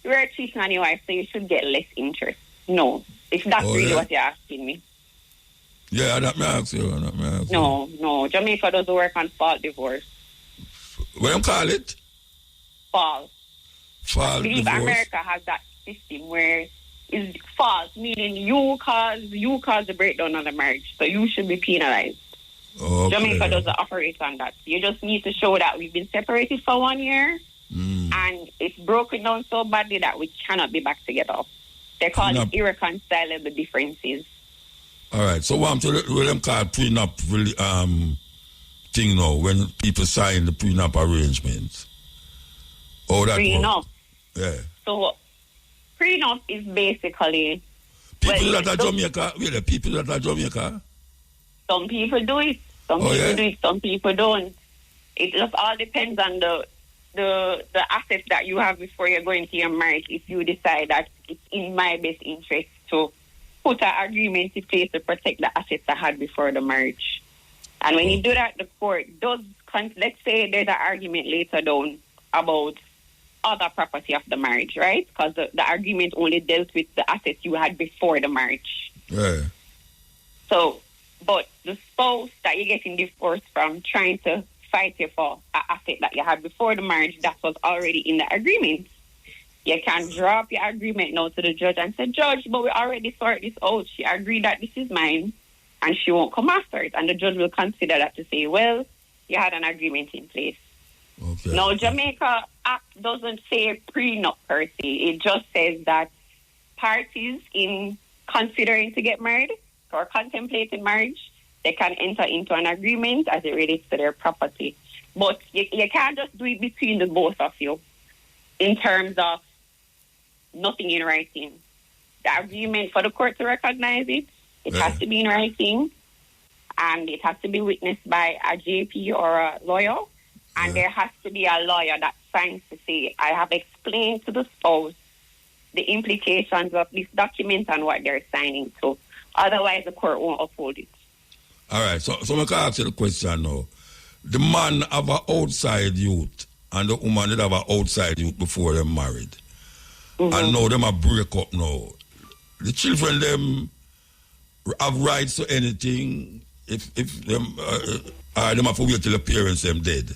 you are cheating on your wife, so you should get less interest. No, if that's really what you're asking me. Yeah, that may ask you. No. Jamaica doesn't work on fault divorce. What do you call it? Fault. Fault I believe divorce. America has that system where it's fault, meaning you caused the breakdown of the marriage, so you should be penalized. Okay. Jamaica doesn't operate on that. You just need to show that we've been separated for 1 year and it's broken down so badly that we cannot be back together. They call it irreconcilable differences. All right. So what will them call prenup thing now when people sign the prenup arrangements? Oh, that prenup. Yeah. So prenup is basically people that are Jamaica. Really, people that are Jamaica. Some people do it. Some people do it. Some people don't. It just all depends on the assets that you have before you're going to your marriage. If you decide that it's in my best interest to put an agreement in place to protect the assets I had before the marriage. And when you do that, the court does, let's say there's an argument later down about other property of the marriage, right? Because the agreement only dealt with the assets you had before the marriage. Yeah. So, but the spouse that you're getting divorced from trying to fight you for an asset that you had before the marriage, that was already in the agreement. You can drop your agreement now to the judge and say, Judge, but we already sorted this out. She agreed that this is mine and she won't come after it. And the judge will consider that to say, well, you had an agreement in place. Okay. Now, Jamaica Act doesn't say prenup per se. It just says that parties in considering to get married or contemplating marriage, they can enter into an agreement as it relates to their property. But you can't just do it between the both of you in terms of nothing in writing. The agreement, for the court to recognize it, it has to be in writing, and it has to be witnessed by a JP or a lawyer, and there has to be a lawyer that signs to say, I have explained to the spouse the implications of this document and what they're signing to. Otherwise, the court won't uphold it. All right, so I can ask you the question now. The man have an outside youth and the woman did have an outside youth before they married. And now them a break up now. The children them have rights to anything if them them have to wait till the parents them dead.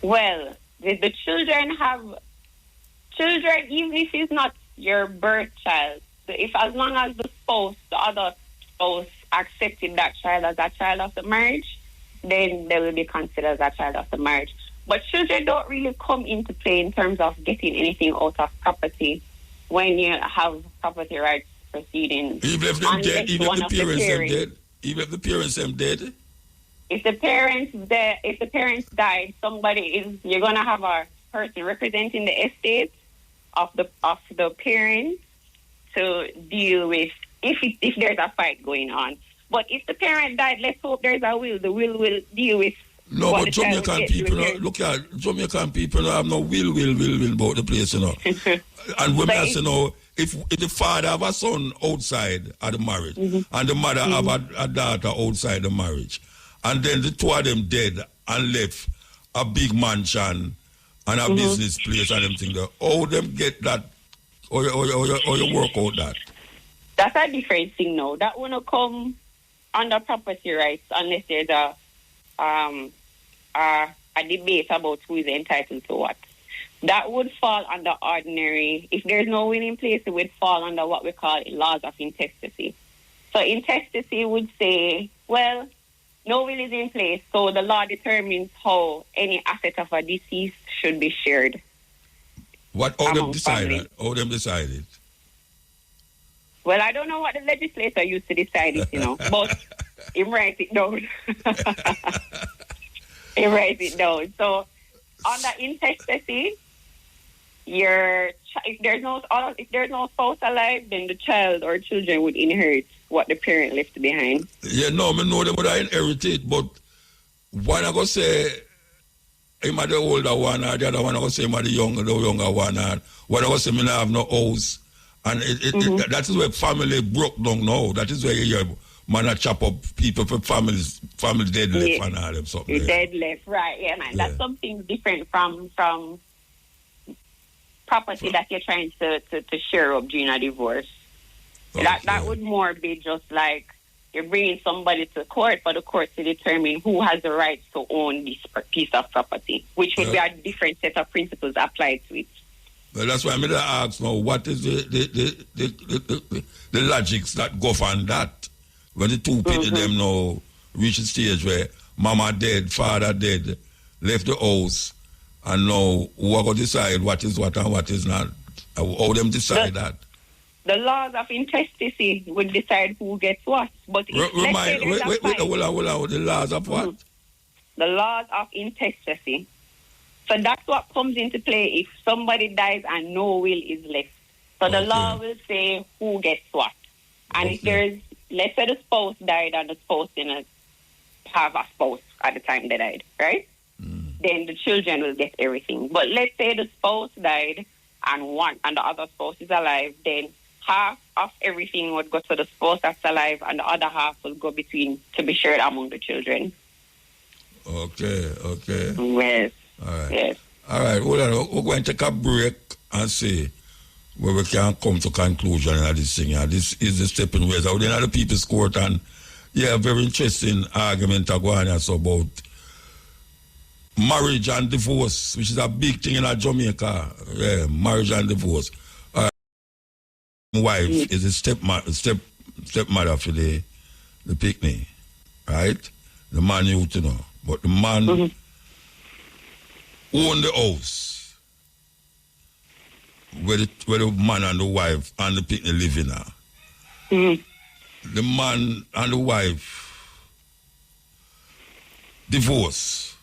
Well, the children have children, even if it's not your birth child. If as long as the other spouse accepted that child as a child of the marriage, then they will be considered as a child of the marriage. But children don't really come into play in terms of getting anything out of property when you have property rights proceedings. Even if them dead, even if the parents them dead, even if the parents them dead. If the parents died, you're gonna have a person representing the estate of the parents to deal with if there's a fight going on. But if the parent died, let's hope there's a will. The will deal with. No, but Jamaican people, look at Jamaican people have no will about the place, you know. And women say, if the father have a son outside of the marriage, and the mother have a daughter outside the marriage, and then the two of them dead and left a big mansion and a business place and them things, how them get that, or you work out that? That's a different thing now. That will not come under property rights unless there's a debate about who is entitled to what. That would fall under ordinary. If there's no will in place, it would fall under what we call laws of intestacy. So intestacy would say, well, no will is in place, so the law determines how any asset of a deceased should be shared. How them decided? How them decided? Well, I don't know what the legislator used to decide it, but he writes it down. He writes it down. So, under intestacy, if there's no spouse alive, then the child or children would inherit what the parent left behind. Yeah, no, I know them would inherit it, but one I go say him are the older one, or the other one I go say him are the younger one, and one I go say me not have no house. And that is where family broke down now. That is where you hear man a chop up people for family dead left and all them something. Dead left, right? Yeah, man. That's something different from property that you're trying to share up during a divorce. Okay. That would more be just like you're bringing somebody to court for the court to determine who has the right to own this piece of property, which would be a different set of principles applied to it. Well, that's why I'm going to ask now, what is the logics that govern that? When the two people them now reach a stage where mama dead, father dead, left the house, and now who are going to decide what is what and what is not? How them decide that? The laws of intestacy would decide who gets what. But the laws of what? The laws of intestacy. So that's what comes into play if somebody dies and no will is left. So the law will say who gets what. And if there's, let's say the spouse died and the spouse didn't have a spouse at the time they died, right? Then the children will get everything. But let's say the spouse died and the other spouse is alive, then half of everything would go to the spouse that's alive and the other half will go to be shared among the children. Okay. Yes. All right. Yes. All right. Hold on. We're going to take a break and see where we can come to conclusion of this thing. This is the stepping ways. Out in the People's Court, and very interesting argument going on about marriage and divorce, which is a big thing in Jamaica. Yeah, marriage and divorce. Wife is a stepmother for the picnic, right? The man you to know, but the man own the house where the man and the wife and the picnic live in now. The man and the wife divorce.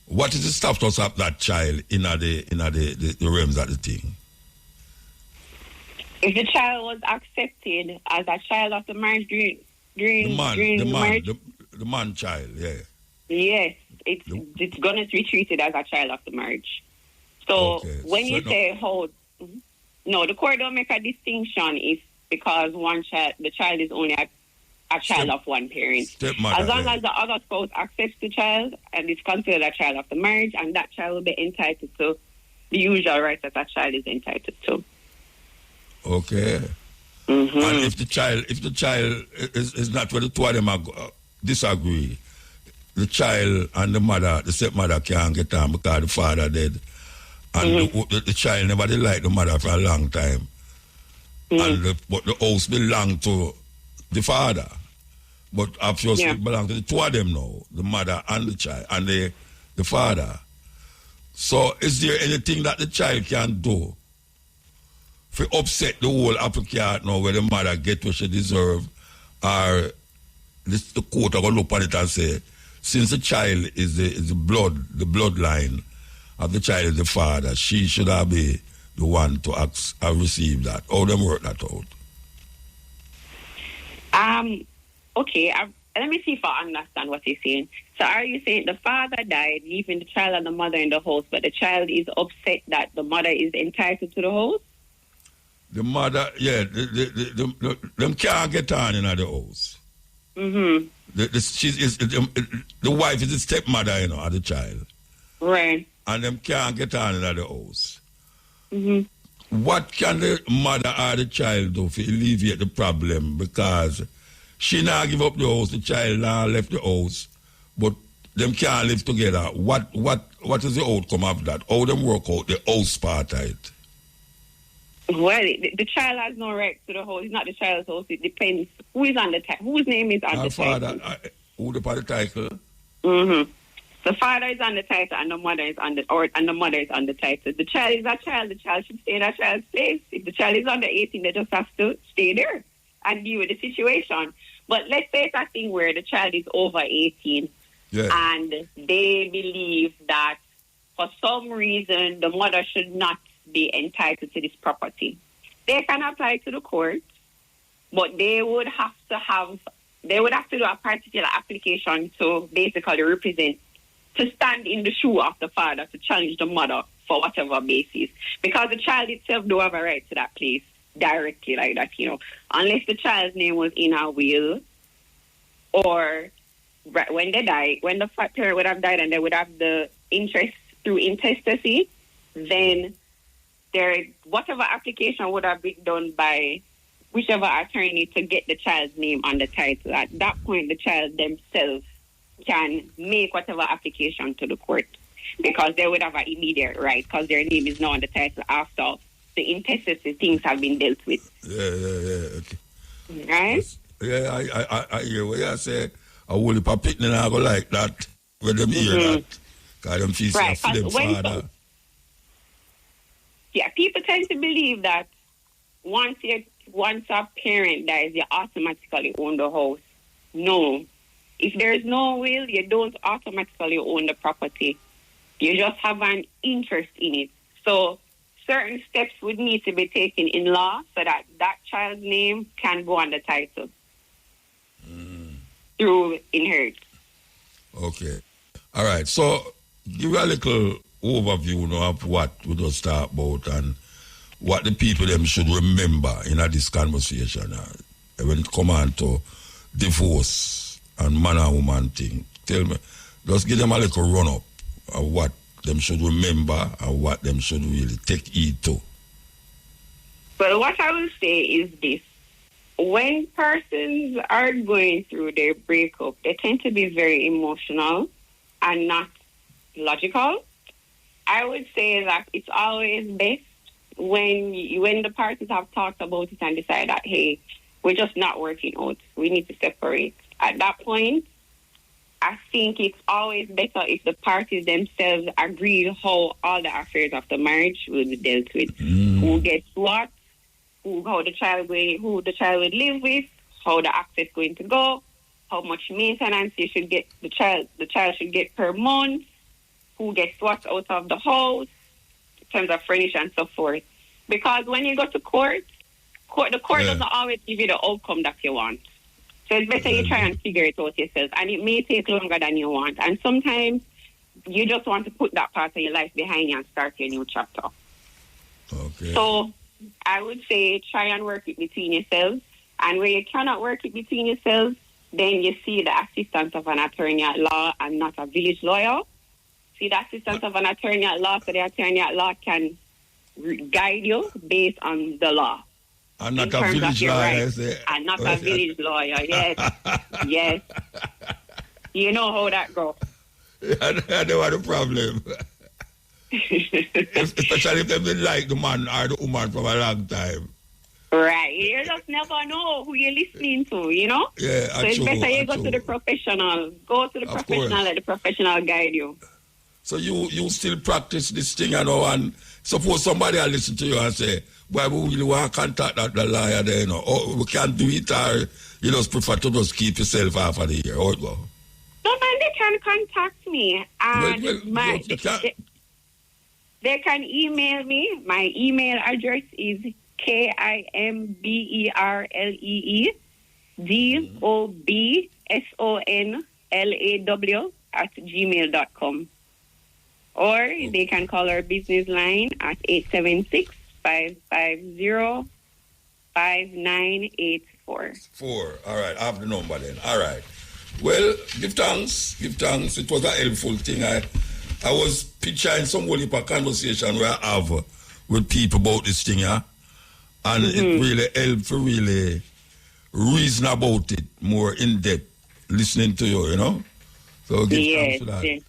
What is the status of that child in the realms of the thing? If the child was accepted as a child of the marriage during the marriage, the man child, yes, it's gonna be treated as a child of the marriage. So when you say no, the court don't make a distinction if because the child is only a child of one parent. As long as the other spouse accepts the child and is considered a child of the marriage, and that child will be entitled to the usual rights that child is entitled to. Okay. And if the child is not where the two of them disagree, the child and the stepmother can't get on because the father dead, and the child never did like the mother for a long time, but the house belonged to the father, but obviously it belongs to the two of them now, the mother and the child and the father. So is there anything that the child can do to upset the whole apple cart now where the mother get what she deserve, or the court are going to look at it and say, since the child is the bloodline of the child is the father, she should have be the one to receive that. How them work that out? Okay, let me see if I understand what you're saying. So are you saying the father died, leaving the child and the mother in the house, but the child is upset that the mother is entitled to the house? The mother, them can't get on in the house. The wife is the stepmother, of the child. Right. And them can't get on in the house. What can the mother or the child do to alleviate the problem? Because she now give up the house, the child now left the house, but them can't live together. What is the outcome of that? How them work out the house part of it? Well, the child has no right to the house. It's not the child's house. It depends who is on the title. Whose name is on the title? Who the title? The father is on the title, and the mother is on the title. The child is a child. The child should stay in a child's place. If the child is under 18, they just have to stay there and deal with the situation. But let's say it's a thing where the child is over 18, and they believe that for some reason the mother should not be entitled to this property. They can apply to the court, but they would have to do a particular application to basically to stand in the shoe of the father to challenge the mother for whatever basis. Because the child itself don't have a right to that place. directly like that, unless the child's name was in a will, or when they die, when the parent would have died and they would have the interest through intestacy, then whatever application would have been done by whichever attorney to get the child's name on the title. At that point, the child themselves can make whatever application to the court, because they would have an immediate right, because their name is now on the title after the intestacy things have been dealt with. Yeah. Okay. Right? Yeah, I hear what you say. I will if a pitney I go like that when them hear that. Because them feel right. for them father. Yeah, people tend to believe that once a parent dies, you automatically own the house. No. If there's no will, you don't automatically own the property. You just have an interest in it. So certain steps would need to be taken in law so that that child's name can go on the title through inheritance. Okay. All right. So give a little overview now of what we just talk about and what the people them should remember in this conversation when it come on to divorce and man and woman thing. Tell me, just give them a little run up of what them should remember and what them should really take heed to. Well, what I will say is this. When persons are going through their breakup, they tend to be very emotional and not logical. I would say that it's always best when the parties have talked about it and decide that, hey, we're just not working out. We need to separate. At that point, I think it's always better if the parties themselves agree how all the affairs of the marriage will be dealt with. Who gets what, who the child would live with, how the access going to go, how much maintenance you should get the child should get per month, who gets what out of the house, in terms of furniture and so forth. Because when you go to court, the court doesn't always give you the outcome that you want. So it's better you try and figure it out yourself. And it may take longer than you want. And sometimes you just want to put that part of your life behind you and start your new chapter. Okay. So I would say try and work it between yourselves. And where you cannot work it between yourselves, then you see the assistance of an attorney at law and not a village lawyer. See the assistance of an attorney at law, so the attorney at law can guide you based on the law. I'm not a village lawyer. I'm not a village lawyer, yes. Yes. You know how that goes. I know what the problem. Especially if they've been like the man or the woman from a long time. Right. You just never know who you're listening to, Yeah, so it's better you go to the professional. Go to the professional, let the professional guide you. So you still practice this thing, and suppose somebody will listen to you and say, well, we really want to contact the lawyer there, or we can't do it, or you just prefer to just keep yourself off of the year. How it go? No, man, they can contact me. And they can email me. My email address is KIMBERLEEDOBSONLAW@gmail.com. Or they can call our business line at 876-550-5984. All right, I have the number then. All right. Well, give thanks. It was a helpful thing. I was picturing some whole heap of conversation where I have with people about this thing, and it really helped to really reason about it more in depth, listening to you, So give thanks for that. Yes.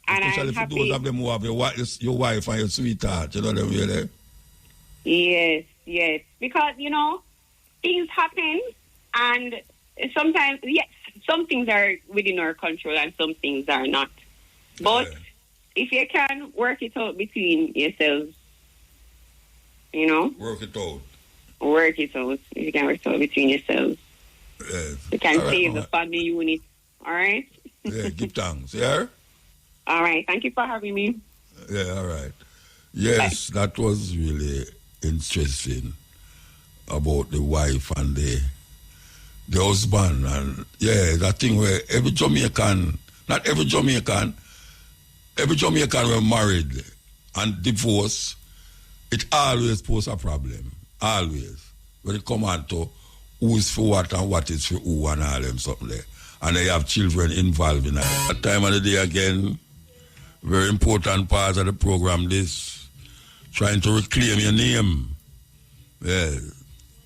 And especially for those of them who have your wife and your sweetheart, them really. Yes. Because, things happen, and sometimes, yes, some things are within our control and some things are not. But if you can work it out between yourselves, Work it out. If you can work it out between yourselves. Yes. You can save the family unit. All right? Yeah, give thanks. Yeah? All right. Thank you for having me. Yeah, all right. Yes, bye. That was really interesting about the wife and the husband. And that thing where every Jamaican were married and divorced, it always poses a problem. Always. When it come on to who is for what and what is for who and all them something there. And they have children involved in that. That time of the day again, very important part of the program, this, trying to reclaim your name. Yeah,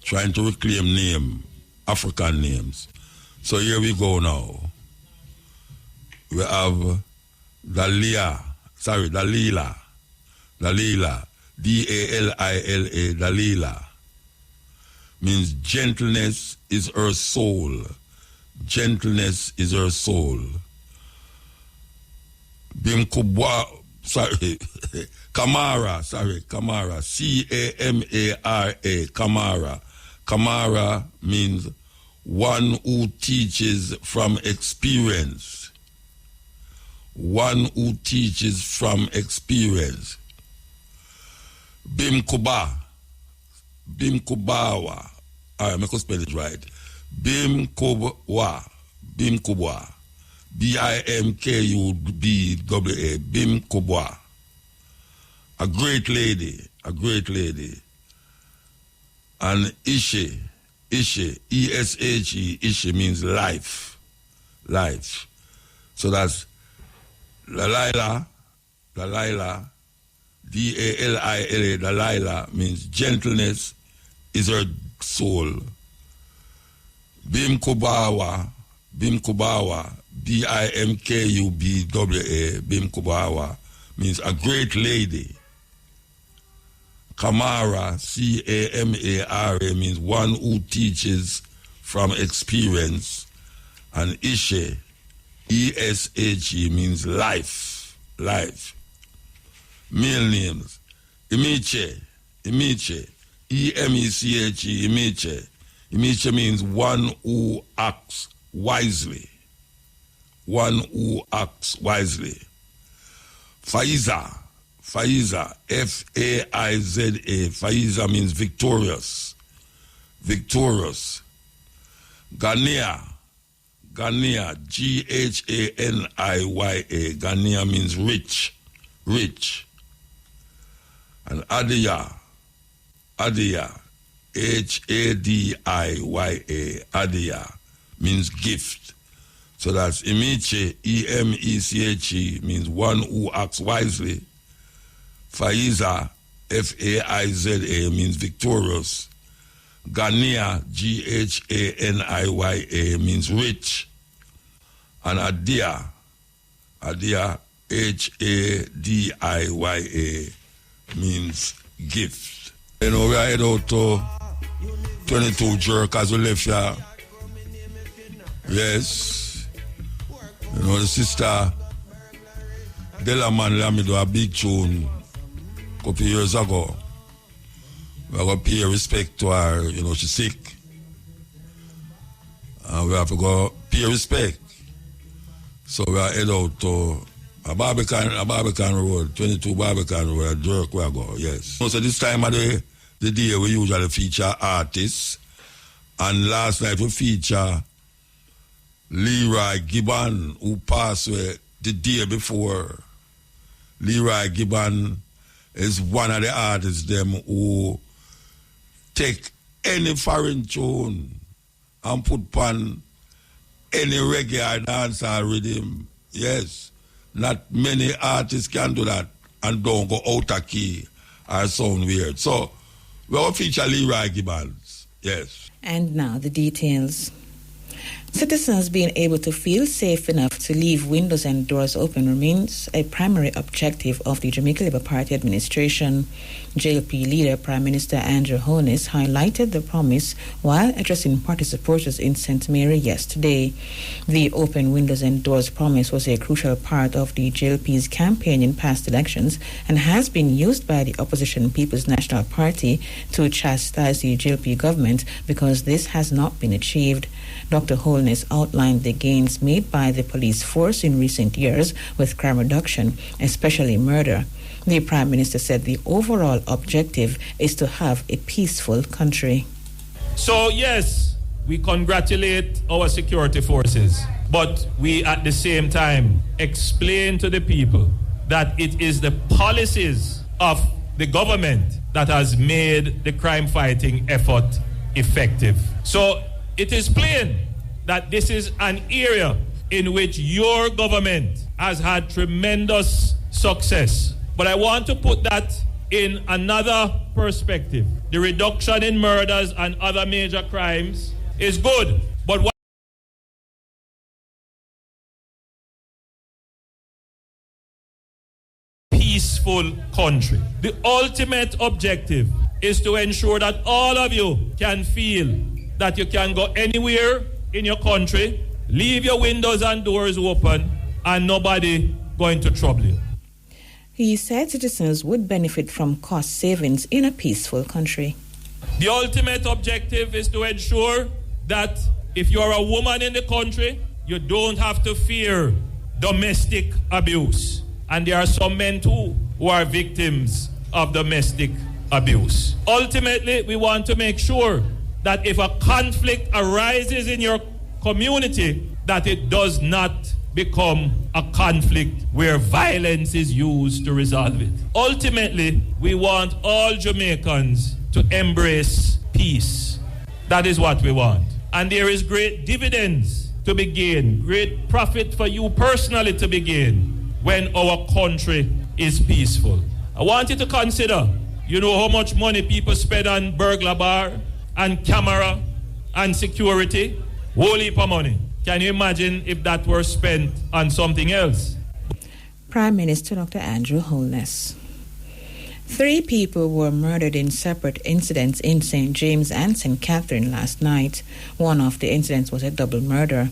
trying to reclaim name, African names. So here we go now. We have Dalila, Dalila, Dalila, Dalila, means gentleness is her soul. Gentleness is her soul. Bimkubwa, Kamara, Kamara, C-A-M-A-R-A, Kamara. Kamara means one who teaches from experience. One who teaches from experience. Bimkubawa. I make us spell it right. Bimkubwa. B-I-M-K-U-B-W-A. Bimkubwa. A great lady. And Ishe, E-S-H-E, Ishe means life. Life. So that's Dalila, D-A-L-I-L-A, Dalila means gentleness is her soul. Bimkubawa, B-I-M-K-U-B-W-A, Bimkubawa means a great lady. Kamara, C-A-M-A-R-A, means one who teaches from experience. And Ishe, E-S-H-E, means life. Life. Male names. Imiche, E-M-E-C-H-E, Imiche. Imiche means one who acts wisely. One who acts wisely. Faiza, F-A-I-Z-A. Faiza means victorious. Victorious. Ghanaiya, G-H-A-N-I-Y-A. Ghanaiya means rich. And Adiya, H-A-D-I-Y-A. Adiya means gift. So that's Imiche, E-M-E-C-H-E, means one who acts wisely. Faiza, F-A-I-Z-A, means victorious. Ghanaiya, G-H-A-N-I-Y-A, means rich. And Adiya, H-A-D-I-Y-A, means gift. You know, we are headed out to 22 Jerk as we left here. Yes. You know, the sister Delaman Lamido a big tune a couple years ago. We have to pay respect to her, you know, she's sick. And we have to go pay respect. So we are head out to a Barbican Road, 22 Barbican Road, a Jerk we go, yes. So this time of the day we usually feature artists. And last night we feature Leroy Gibbon, who passed away the day before. Leroy Gibbon is one of the artists them who take any foreign tune and put on any reggae or dancehall rhythm. Yes, not many artists can do that and don't go out of key or sound weird. So we will feature Leroy Gibbons. Yes. And now the details. Citizens being able to feel safe enough to leave windows and doors open remains a primary objective of the Jamaica Labour Party administration. JLP leader Prime Minister Andrew Holness highlighted the promise while addressing party supporters in St. Mary yesterday. The open windows and doors promise was a crucial part of the JLP's campaign in past elections and has been used by the opposition People's National Party to chastise the JLP government because this has not been achieved. Dr. Holness outlined the gains made by the police force in recent years with crime reduction, especially murder. The Prime Minister said the overall objective is to have a peaceful country. So yes, we congratulate our security forces, but we at the same time explain to the people that it is the policies of the government that has made the crime-fighting effort effective. So it is plain that this is an area in which your government has had tremendous success. But I want to put that in another perspective. The reduction in murders and other major crimes is good, but what peaceful country. The ultimate objective is to ensure that all of you can feel that you can go anywhere in your country, leave your windows and doors open, and nobody going to trouble you. He said citizens would benefit from cost savings in a peaceful country. The ultimate objective is to ensure that if you are a woman in the country, you don't have to fear domestic abuse. And there are some men too who are victims of domestic abuse. Ultimately, we want to make sure that if a conflict arises in your community, that it does not become a conflict where violence is used to resolve it. Ultimately, we want all Jamaicans to embrace peace. That is what we want. And there is great dividends to be gained, great profit for you personally to be gained when our country is peaceful. I want you to consider, you know how much money people spend on burglar bar and camera and security? Whole heap of money. Can you imagine if that were spent on something else? Prime Minister Dr. Andrew Holness. 3 people were murdered in separate incidents in St. James and St. Catherine last night. One of the incidents was a double murder.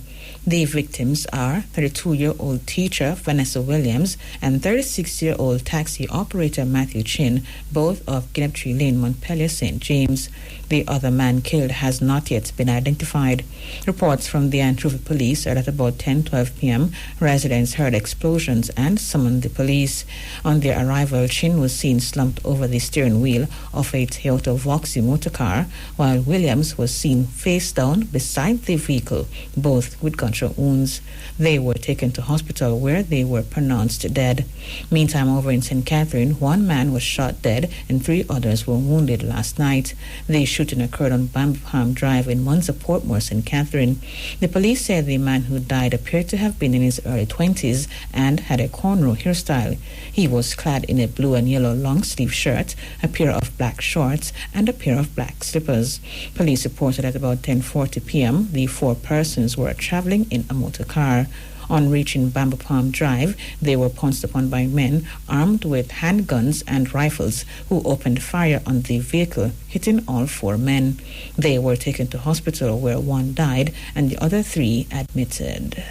The victims are 32-year-old teacher Vanessa Williams and 36-year-old taxi operator Matthew Chin, both of Guineptree Lane, Montpelier, St. James. The other man killed has not yet been identified. Reports from the Antwerp police are that about 10:12 p.m., residents heard explosions and summoned the police. On their arrival, Chin was seen slumped over the steering wheel of a Toyota Vauxhall motor car, while Williams was seen face down beside the vehicle, both with gunshot wounds. They were taken to hospital where they were pronounced dead. Meantime, over in St. Catherine, 1 man was shot dead and 3 others were wounded last night. The shooting occurred on Bamboo Palm Drive in Munza Portmore, St. Catherine. The police said the man who died appeared to have been in his early 20s and had a cornrow hairstyle. He was clad in a blue and yellow long-sleeve shirt, a pair of black shorts, and a pair of black slippers. Police reported at about 10:40 p.m. the 4 persons were traveling in a motor car. On reaching Bamboo Palm Drive, they were pounced upon by men armed with handguns and rifles who opened fire on the vehicle, hitting all 4 men. They were taken to hospital where 1 died and the other 3 admitted.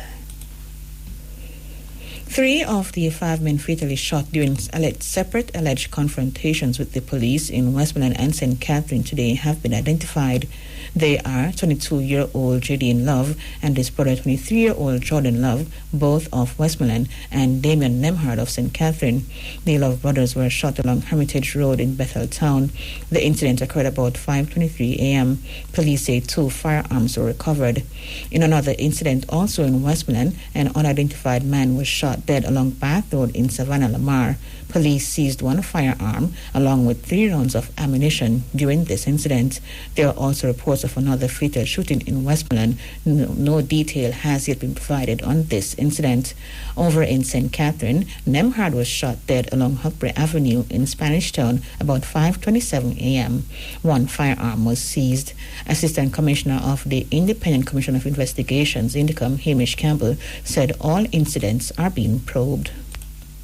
3 of the 5 men fatally shot during separate alleged confrontations with the police in Westmoreland and St. Catherine today have been identified. They are 22-year-old Jadine Love and his brother 23-year-old Jordan Love, both of Westmoreland, and Damian Nemhard of St. Catherine. The Love brothers were shot along Hermitage Road in Bethel Town. The incident occurred about 5:23 a.m. Police say 2 firearms were recovered. In another incident also in Westmoreland, an unidentified man was shot dead along Bath Road in Savannah, Lamar. Police seized 1 firearm along with 3 rounds of ammunition during this incident. There are also reports of another fatal shooting in Westmoreland. No detail has yet been provided on this incident. Over in St. Catherine, Nemhard was shot dead along Huckbury Avenue in Spanish Town about 5:27 a.m. 1 firearm was seized. Assistant Commissioner of the Independent Commission of Investigations, Indicom, Hamish Campbell, said all incidents are being probed.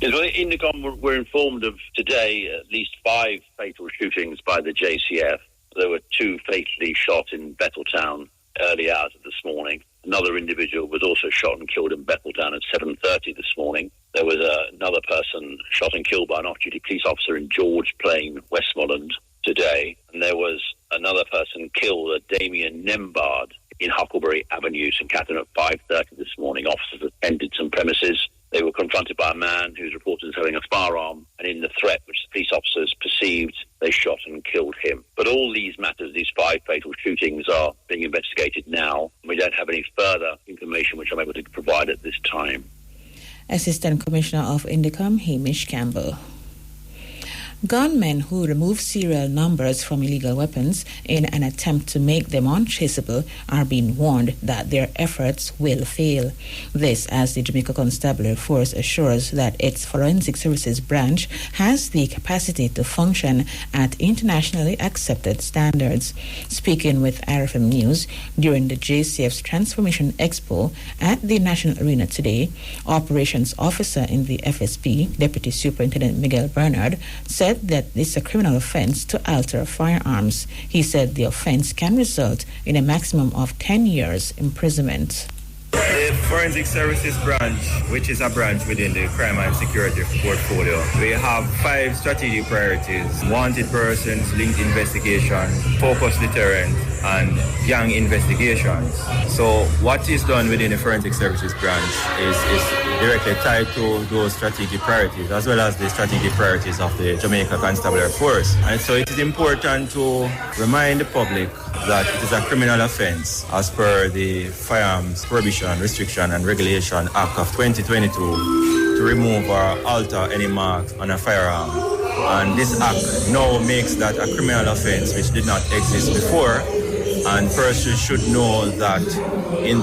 Yes, well, Indicom were informed of today at least 5 fatal shootings by the JCF. There were 2 fatally shot in Betheltown early hours of this morning. Another individual was also shot and killed in Betheltown at 7:30 this morning. There was another person shot and killed by an off-duty police officer in George Plain, Westmoreland today. And there was another person killed at Damian Nembard in Huckleberry Avenue, St. Catherine, at 5:30 this morning. Officers attended some premises. They were confronted by a man who's reported as having a firearm, and in the threat which the police officers perceived, they shot and killed him. But all these matters, these 5 fatal shootings, are being investigated now. We don't have any further information which I'm able to provide at this time. Assistant Commissioner of Indicom, Hamish Campbell. Gunmen who remove serial numbers from illegal weapons in an attempt to make them untraceable are being warned that their efforts will fail. This as the Jamaica Constabulary Force assures that its Forensic Services branch has the capacity to function at internationally accepted standards. Speaking with RFM News during the JCF's Transformation Expo at the National Arena today, Operations Officer in the FSB, Deputy Superintendent Miguel Bernard, said that it's a criminal offense to alter firearms. He said the offense can result in a maximum of 10 years imprisonment. The Forensic Services branch, which is a branch within the crime and security portfolio, we have 5 strategic priorities: wanted persons, linked investigation, focused deterrent, and gang investigations. So what is done within the Forensic Services branch is directly tied to those strategic priorities, as well as the strategic priorities of the Jamaica Constabulary Force. And so it is important to remind the public that it is a criminal offense as per the Firearms Prohibition, Restriction and Regulation Act of 2022 to remove or alter any mark on a firearm. And this act now makes that a criminal offense which did not exist before, and persons should know that in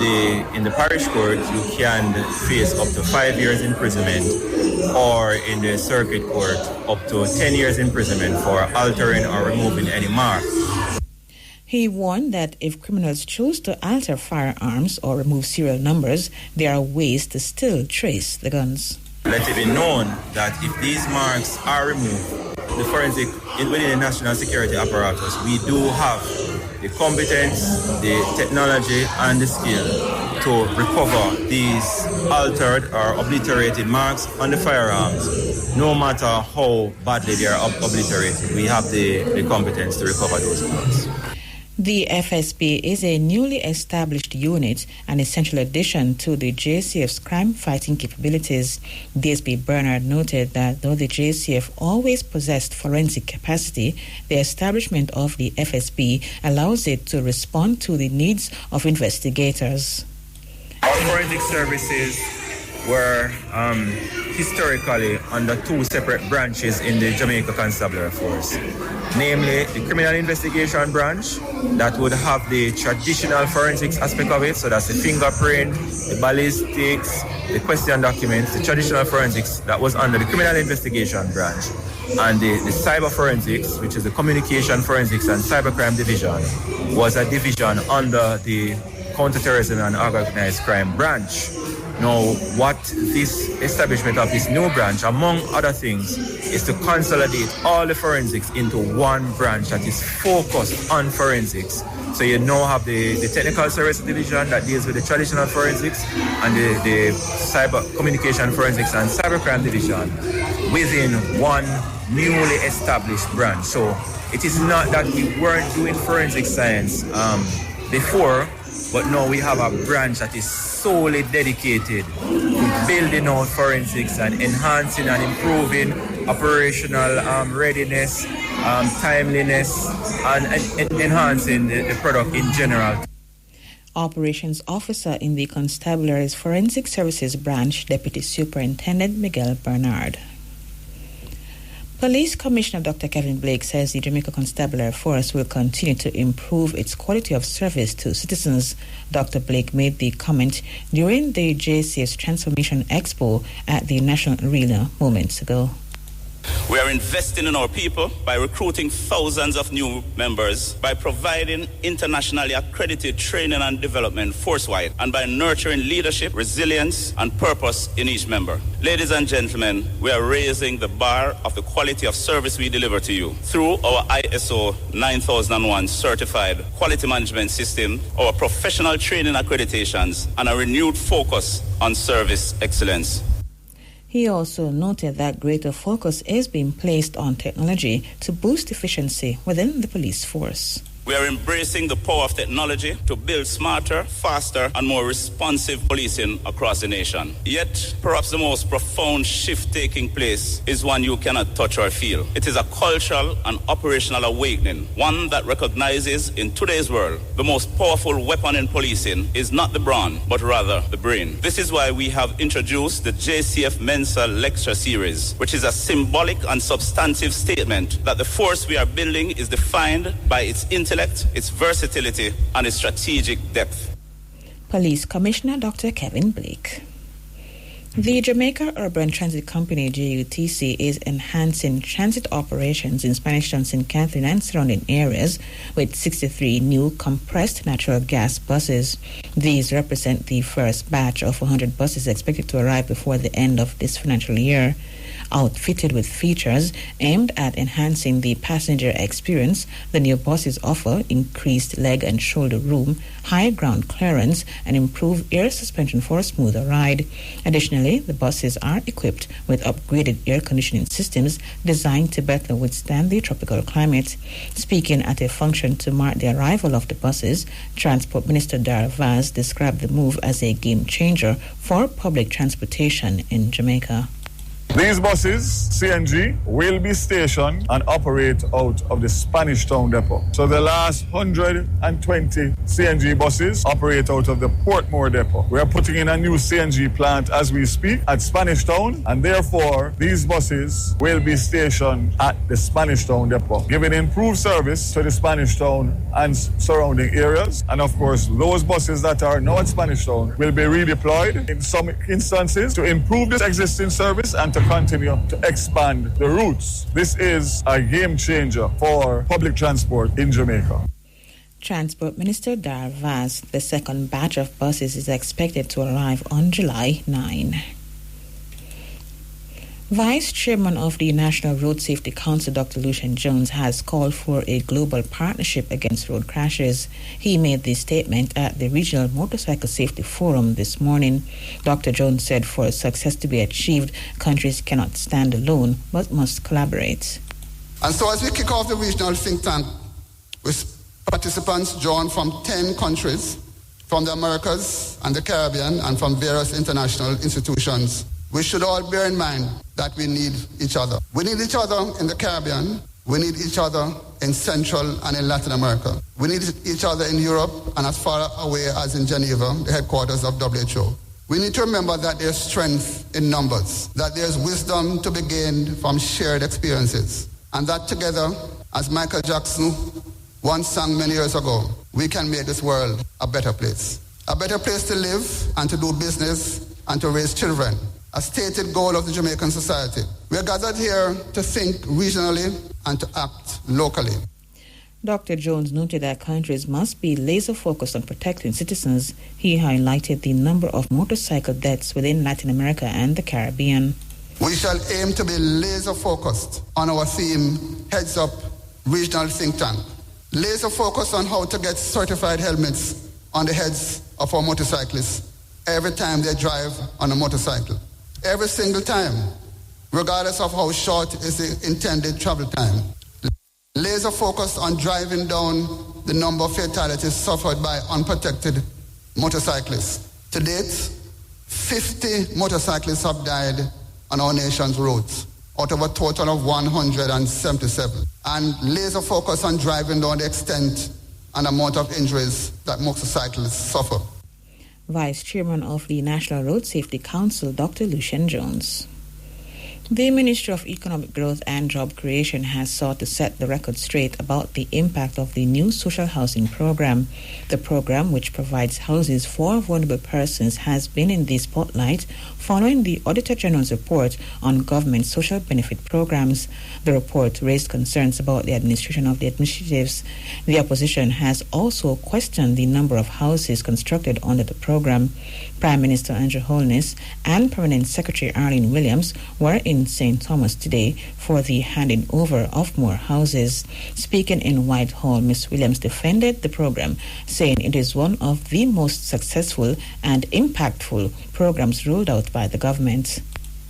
the parish court you can face up to 5 years imprisonment, or in the circuit court up to 10 years imprisonment for altering or removing any mark. He warned that if criminals choose to alter firearms or remove serial numbers, there are ways to still trace the guns. Let it be known that if these marks are removed, the forensic, within the national security apparatus, we do have the competence, the technology, and the skill to recover these altered or obliterated marks on the firearms. No matter how badly they are obliterated, we have the competence to recover those marks. The FSB is a newly established unit, an essential addition to the JCF's crime-fighting capabilities. DSP Bernard noted that though the JCF always possessed forensic capacity, the establishment of the FSB allows it to respond to the needs of investigators. Our forensic services were historically under 2 separate branches in the Jamaica Constabulary Force, namely the Criminal Investigation Branch that would have the traditional forensics aspect of it, so that's the fingerprint, the ballistics, the question documents, the traditional forensics that was under the Criminal Investigation Branch, and the Cyber Forensics, which is the Communication Forensics and Cybercrime Division, was a division under the Counterterrorism and Organized Crime Branch. Now, what this establishment of this new branch, among other things, is to consolidate all the forensics into one branch that is focused on forensics. So you now have the Technical Services Division that deals with the traditional forensics, and the Cyber Communication Forensics and Cybercrime Division within one newly established branch. So it is not that we weren't doing forensic science before, but now we have a branch that is solely dedicated to building out forensics and enhancing and improving operational readiness, timeliness, and enhancing the product in general. Operations Officer in the Constabulary's Forensic Services Branch, Deputy Superintendent Miguel Bernard. Police Commissioner Dr. Kevin Blake says the Jamaica Constabulary Force will continue to improve its quality of service to citizens. Dr. Blake made the comment during the JCF's Transformation Expo at the National Arena moments ago. We are investing in our people by recruiting thousands of new members, by providing internationally accredited training and development force-wide, and by nurturing leadership, resilience, and purpose in each member. Ladies and gentlemen, we are raising the bar of the quality of service we deliver to you through our ISO 9001 certified quality management system, our professional training accreditations, and a renewed focus on service excellence. He also noted that greater focus is being placed on technology to boost efficiency within the police force. We are embracing the power of technology to build smarter, faster, and more responsive policing across the nation. Yet, perhaps the most profound shift taking place is one you cannot touch or feel. It is a cultural and operational awakening, one that recognizes in today's world the most powerful weapon in policing is not the brawn, but rather the brain. This is why we have introduced the JCF Mensa Lecture Series, which is a symbolic and substantive statement that the force we are building is defined by its intellect, its versatility, and its strategic depth. Police Commissioner Dr. Kevin Blake. The Jamaica Urban Transit Company, JUTC, is enhancing transit operations in Spanish Town, St. Catherine and surrounding areas with 63 new compressed natural gas buses. These represent the first batch of 100 buses expected to arrive before the end of this financial year. Outfitted with features aimed at enhancing the passenger experience, the new buses offer increased leg and shoulder room, high ground clearance, and improved air suspension for a smoother ride. Additionally, the buses are equipped with upgraded air conditioning systems designed to better withstand the tropical climate. Speaking at a function to mark the arrival of the buses, Transport Minister Dar Vaz described the move as a game changer for public transportation in Jamaica. These buses, CNG, will be stationed and operate out of the Spanish Town depot. So the last 120 CNG buses operate out of the Portmore depot. We are putting in a new CNG plant as we speak at Spanish Town, and therefore these buses will be stationed at the Spanish Town depot, giving improved service to the Spanish Town and surrounding areas. And of course, those buses that are now at Spanish Town will be redeployed in some instances to improve this existing service and to continue to expand the routes. This is a game changer for public transport in Jamaica. Transport Minister Dar Vaz. The second batch of buses is expected to arrive on July 9. Vice Chairman of the National Road Safety Council, Dr. Lucian Jones, has called for a global partnership against road crashes. He made this statement at the Regional Motorcycle Safety Forum this morning. Dr. Jones said for success to be achieved, countries cannot stand alone but must collaborate. And so as we kick off the regional think tank with participants drawn from 10 countries, from the Americas and the Caribbean and from various international institutions, we should all bear in mind that we need each other. We need each other in the Caribbean. We need each other in Central and in Latin America. We need each other in Europe and as far away as in Geneva, the headquarters of WHO. We need to remember that there's strength in numbers, that there's wisdom to be gained from shared experiences, and that together, as Michael Jackson once sang many years ago, we can make this world a better place to live and to do business and to raise children. A stated goal of the Jamaican society. We are gathered here to think regionally and to act locally. Dr. Jones noted that countries must be laser-focused on protecting citizens. He highlighted the number of motorcycle deaths within Latin America and the Caribbean. We shall aim to be laser-focused on our theme, Heads Up Regional Think Tank. Laser-focused on how to get certified helmets on the heads of our motorcyclists every time they drive on a motorcycle. Every single time, regardless of how short is the intended travel time. Laser focused on driving down the number of fatalities suffered by unprotected motorcyclists. To date, 50 motorcyclists have died on our nation's roads, out of a total of 177. And laser focused on driving down the extent and amount of injuries that motorcyclists suffer. Vice Chairman of the National Road Safety Council, Dr. Lucian Jones. The Ministry of Economic Growth and Job Creation has sought to set the record straight about the impact of the new social housing program. The program, which provides houses for vulnerable persons, has been in the spotlight following the Auditor General's report on government social benefit programs. The report raised concerns about the administration of the initiatives. The opposition has also questioned the number of houses constructed under the program. Prime Minister Andrew Holness and Permanent Secretary Arlene Williams were in St. Thomas today for the handing over of more houses. Speaking in Whitehall, Ms. Williams defended the program, saying it is one of the most successful and impactful programs rolled out by the government.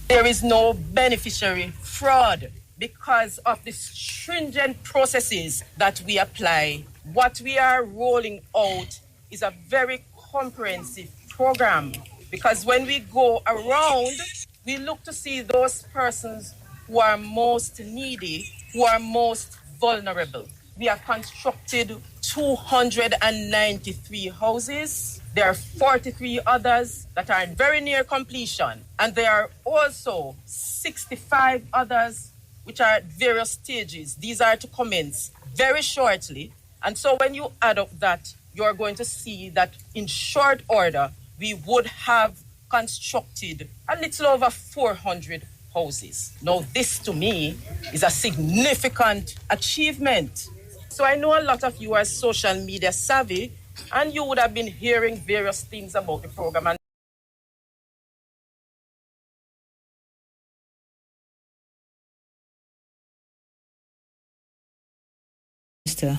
There is no beneficiary fraud because of the stringent processes that we apply what we are rolling out is a very comprehensive program, because when we go around, we look to see those persons who are most needy, who are most vulnerable. We have constructed 293 houses. There are 43 others that are very near completion. And there are also 65 others which are at various stages. These are to commence very shortly. And so when you add up that, you're going to see that in short order, we would have constructed a little over 400 houses. Now, this to me is a significant achievement. So I know a lot of you are social media savvy, and you would have been hearing various things about the program. And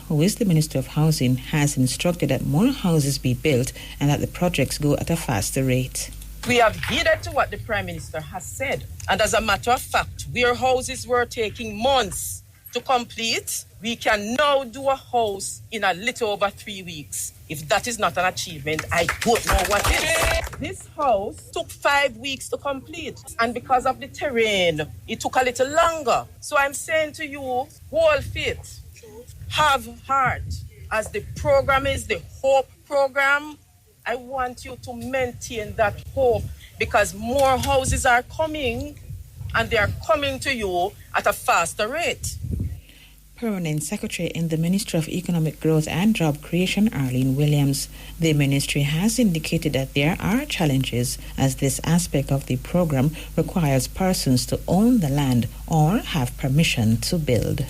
who is the Minister of Housing, has instructed that more houses be built and that the projects go at a faster rate. We have heeded to what the Prime Minister has said. And as a matter of fact, where houses were taking months to complete, we can now do a house in a little over 3 weeks. If that is not an achievement, I don't know what is. This house took 5 weeks to complete. And because of the terrain, it took a little longer. So I'm saying to you, hold faith. Have heart. As the program is the Hope program, I want you to maintain that hope, because more houses are coming and they are coming to you at a faster rate. Permanent Secretary in the Ministry of Economic Growth and Job Creation, Arlene Williams. The ministry has indicated that there are challenges as this aspect of the program requires persons to own the land or have permission to build.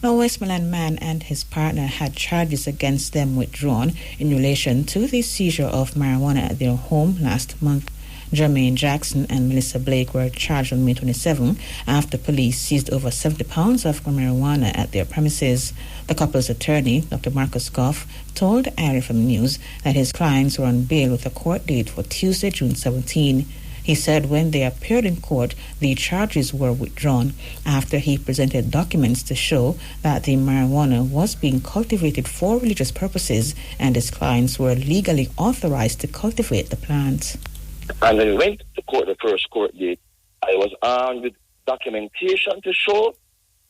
A Westmoreland man and his partner had charges against them withdrawn in relation to the seizure of marijuana at their home last month. Jermaine Jackson and Melissa Blake were charged on May 27 after police seized over 70 pounds of marijuana at their premises. The couple's attorney, Dr. Marcus Goff, told IRFM News that his clients were on bail with a court date for Tuesday, June 17. He said when they appeared in court, the charges were withdrawn after he presented documents to show that the marijuana was being cultivated for religious purposes and his clients were legally authorized to cultivate the plants. And when we went to court, the first court date, I was armed with documentation to show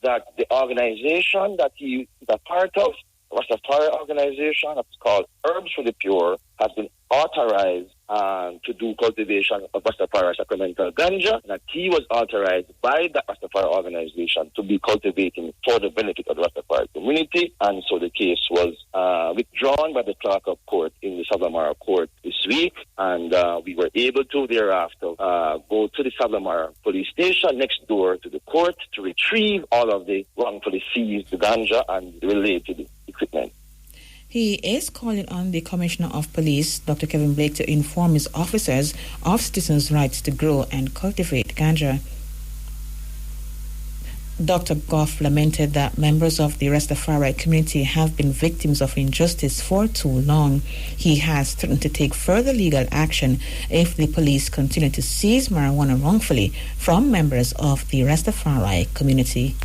that the organization that he is a part of, the Rastafari organization, that's called Herbs for the Pure, has been authorized to do cultivation of Rastafari sacramental ganja, and that he was authorized by the Rastafari organization to be cultivating for the benefit of the Rastafari community. And so the case was withdrawn by the clerk of court in the Sablamara court this week, and we were able to thereafter go to the Sablamara police station next door to the court to retrieve all of the wrongfully seized ganja and related equipment. He is calling on the Commissioner of Police, Dr. Kevin Blake, to inform his officers of citizens' rights to grow and cultivate ganja. Dr. Goff lamented that members of the Rastafari community have been victims of injustice for too long. He has threatened to take further legal action if the police continue to seize marijuana wrongfully from members of the Rastafari community.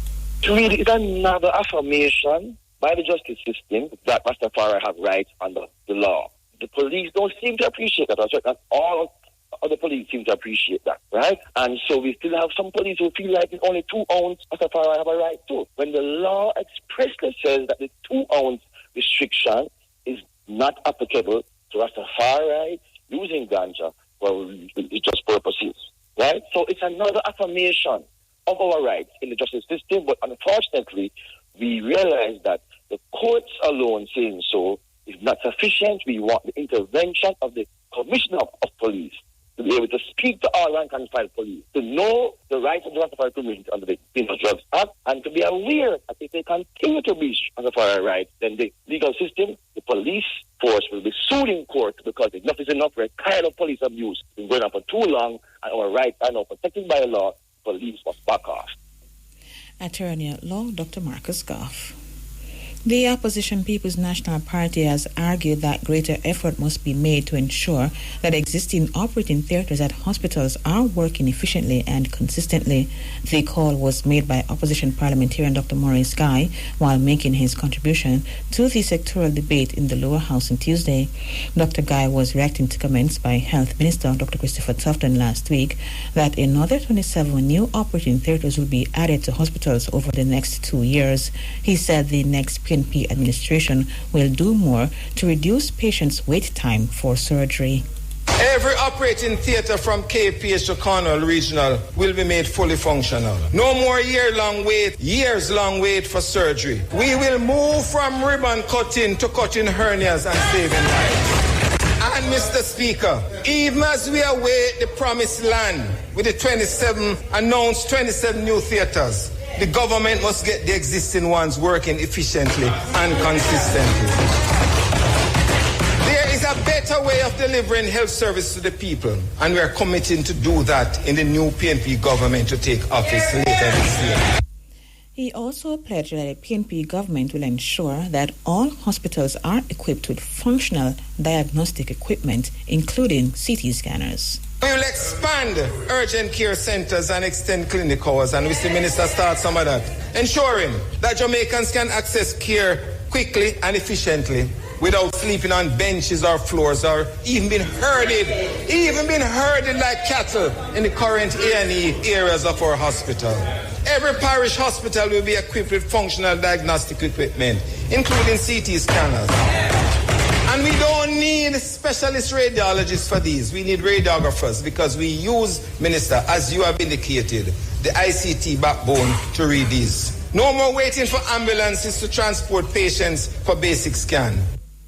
To me, it's another affirmation by the justice system that Rastafari have rights under the law. The police don't seem to appreciate that. And all of the police seem to appreciate that, right? And so we still have some police who feel like it's only 2 ounce Rastafari have a right to. When the law expressly says that the 2 ounce restriction is not applicable to Rastafari using ganja for just purposes, right? So it's another affirmation of our rights in the justice system, but unfortunately, we realize that the courts alone saying so is not sufficient. We want the intervention of the Commissioner of Police to be able to speak to all rank and file police, to know the rights of the Rastafari community under the Penal Drugs Act, and to be aware that if they continue to breach Rastafari rights, then the legal system, the police force will be sued in court because enough is enough. We're tired of police abuse. It's been going on for too long, and our rights are now protected by law. Police must back off. Attorney at Law, Dr. Marcus Goff. The opposition People's National Party has argued that greater effort must be made to ensure that existing operating theatres at hospitals are working efficiently and consistently. The call was made by opposition parliamentarian Dr. Maurice Guy while making his contribution to the sectoral debate in the lower house on Tuesday. Dr. Guy was reacting to comments by Health Minister Dr. Christopher Tufton last week that another 27 new operating theatres will be added to hospitals over the next 2 years. He said the next PNP administration will do more to reduce patients' wait time for surgery. Every operating theatre from KPH to Cornwall Regional will be made fully functional. No more years-long wait for surgery. We will move from ribbon cutting to cutting hernias and saving lives. And Mr. Speaker, even as we await the promised land with the announced 27 new theatres, the government must get the existing ones working efficiently and consistently. There is a better way of delivering health service to the people, and we are committing to do that in the new PNP government to take office later this year. He also pledged that the PNP government will ensure that all hospitals are equipped with functional diagnostic equipment, including CT scanners. We will expand urgent care centres and extend clinic hours, and Mr. Minister start some of that, ensuring that Jamaicans can access care quickly and efficiently without sleeping on benches or floors or even being herded like cattle in the current A&E areas of our hospital. Every parish hospital will be equipped with functional diagnostic equipment, including CT scanners. And we don't need specialist radiologists for these. We need radiographers because we use, Minister, as you have indicated, the ICT backbone to read these. No more waiting for ambulances to transport patients for basic scan.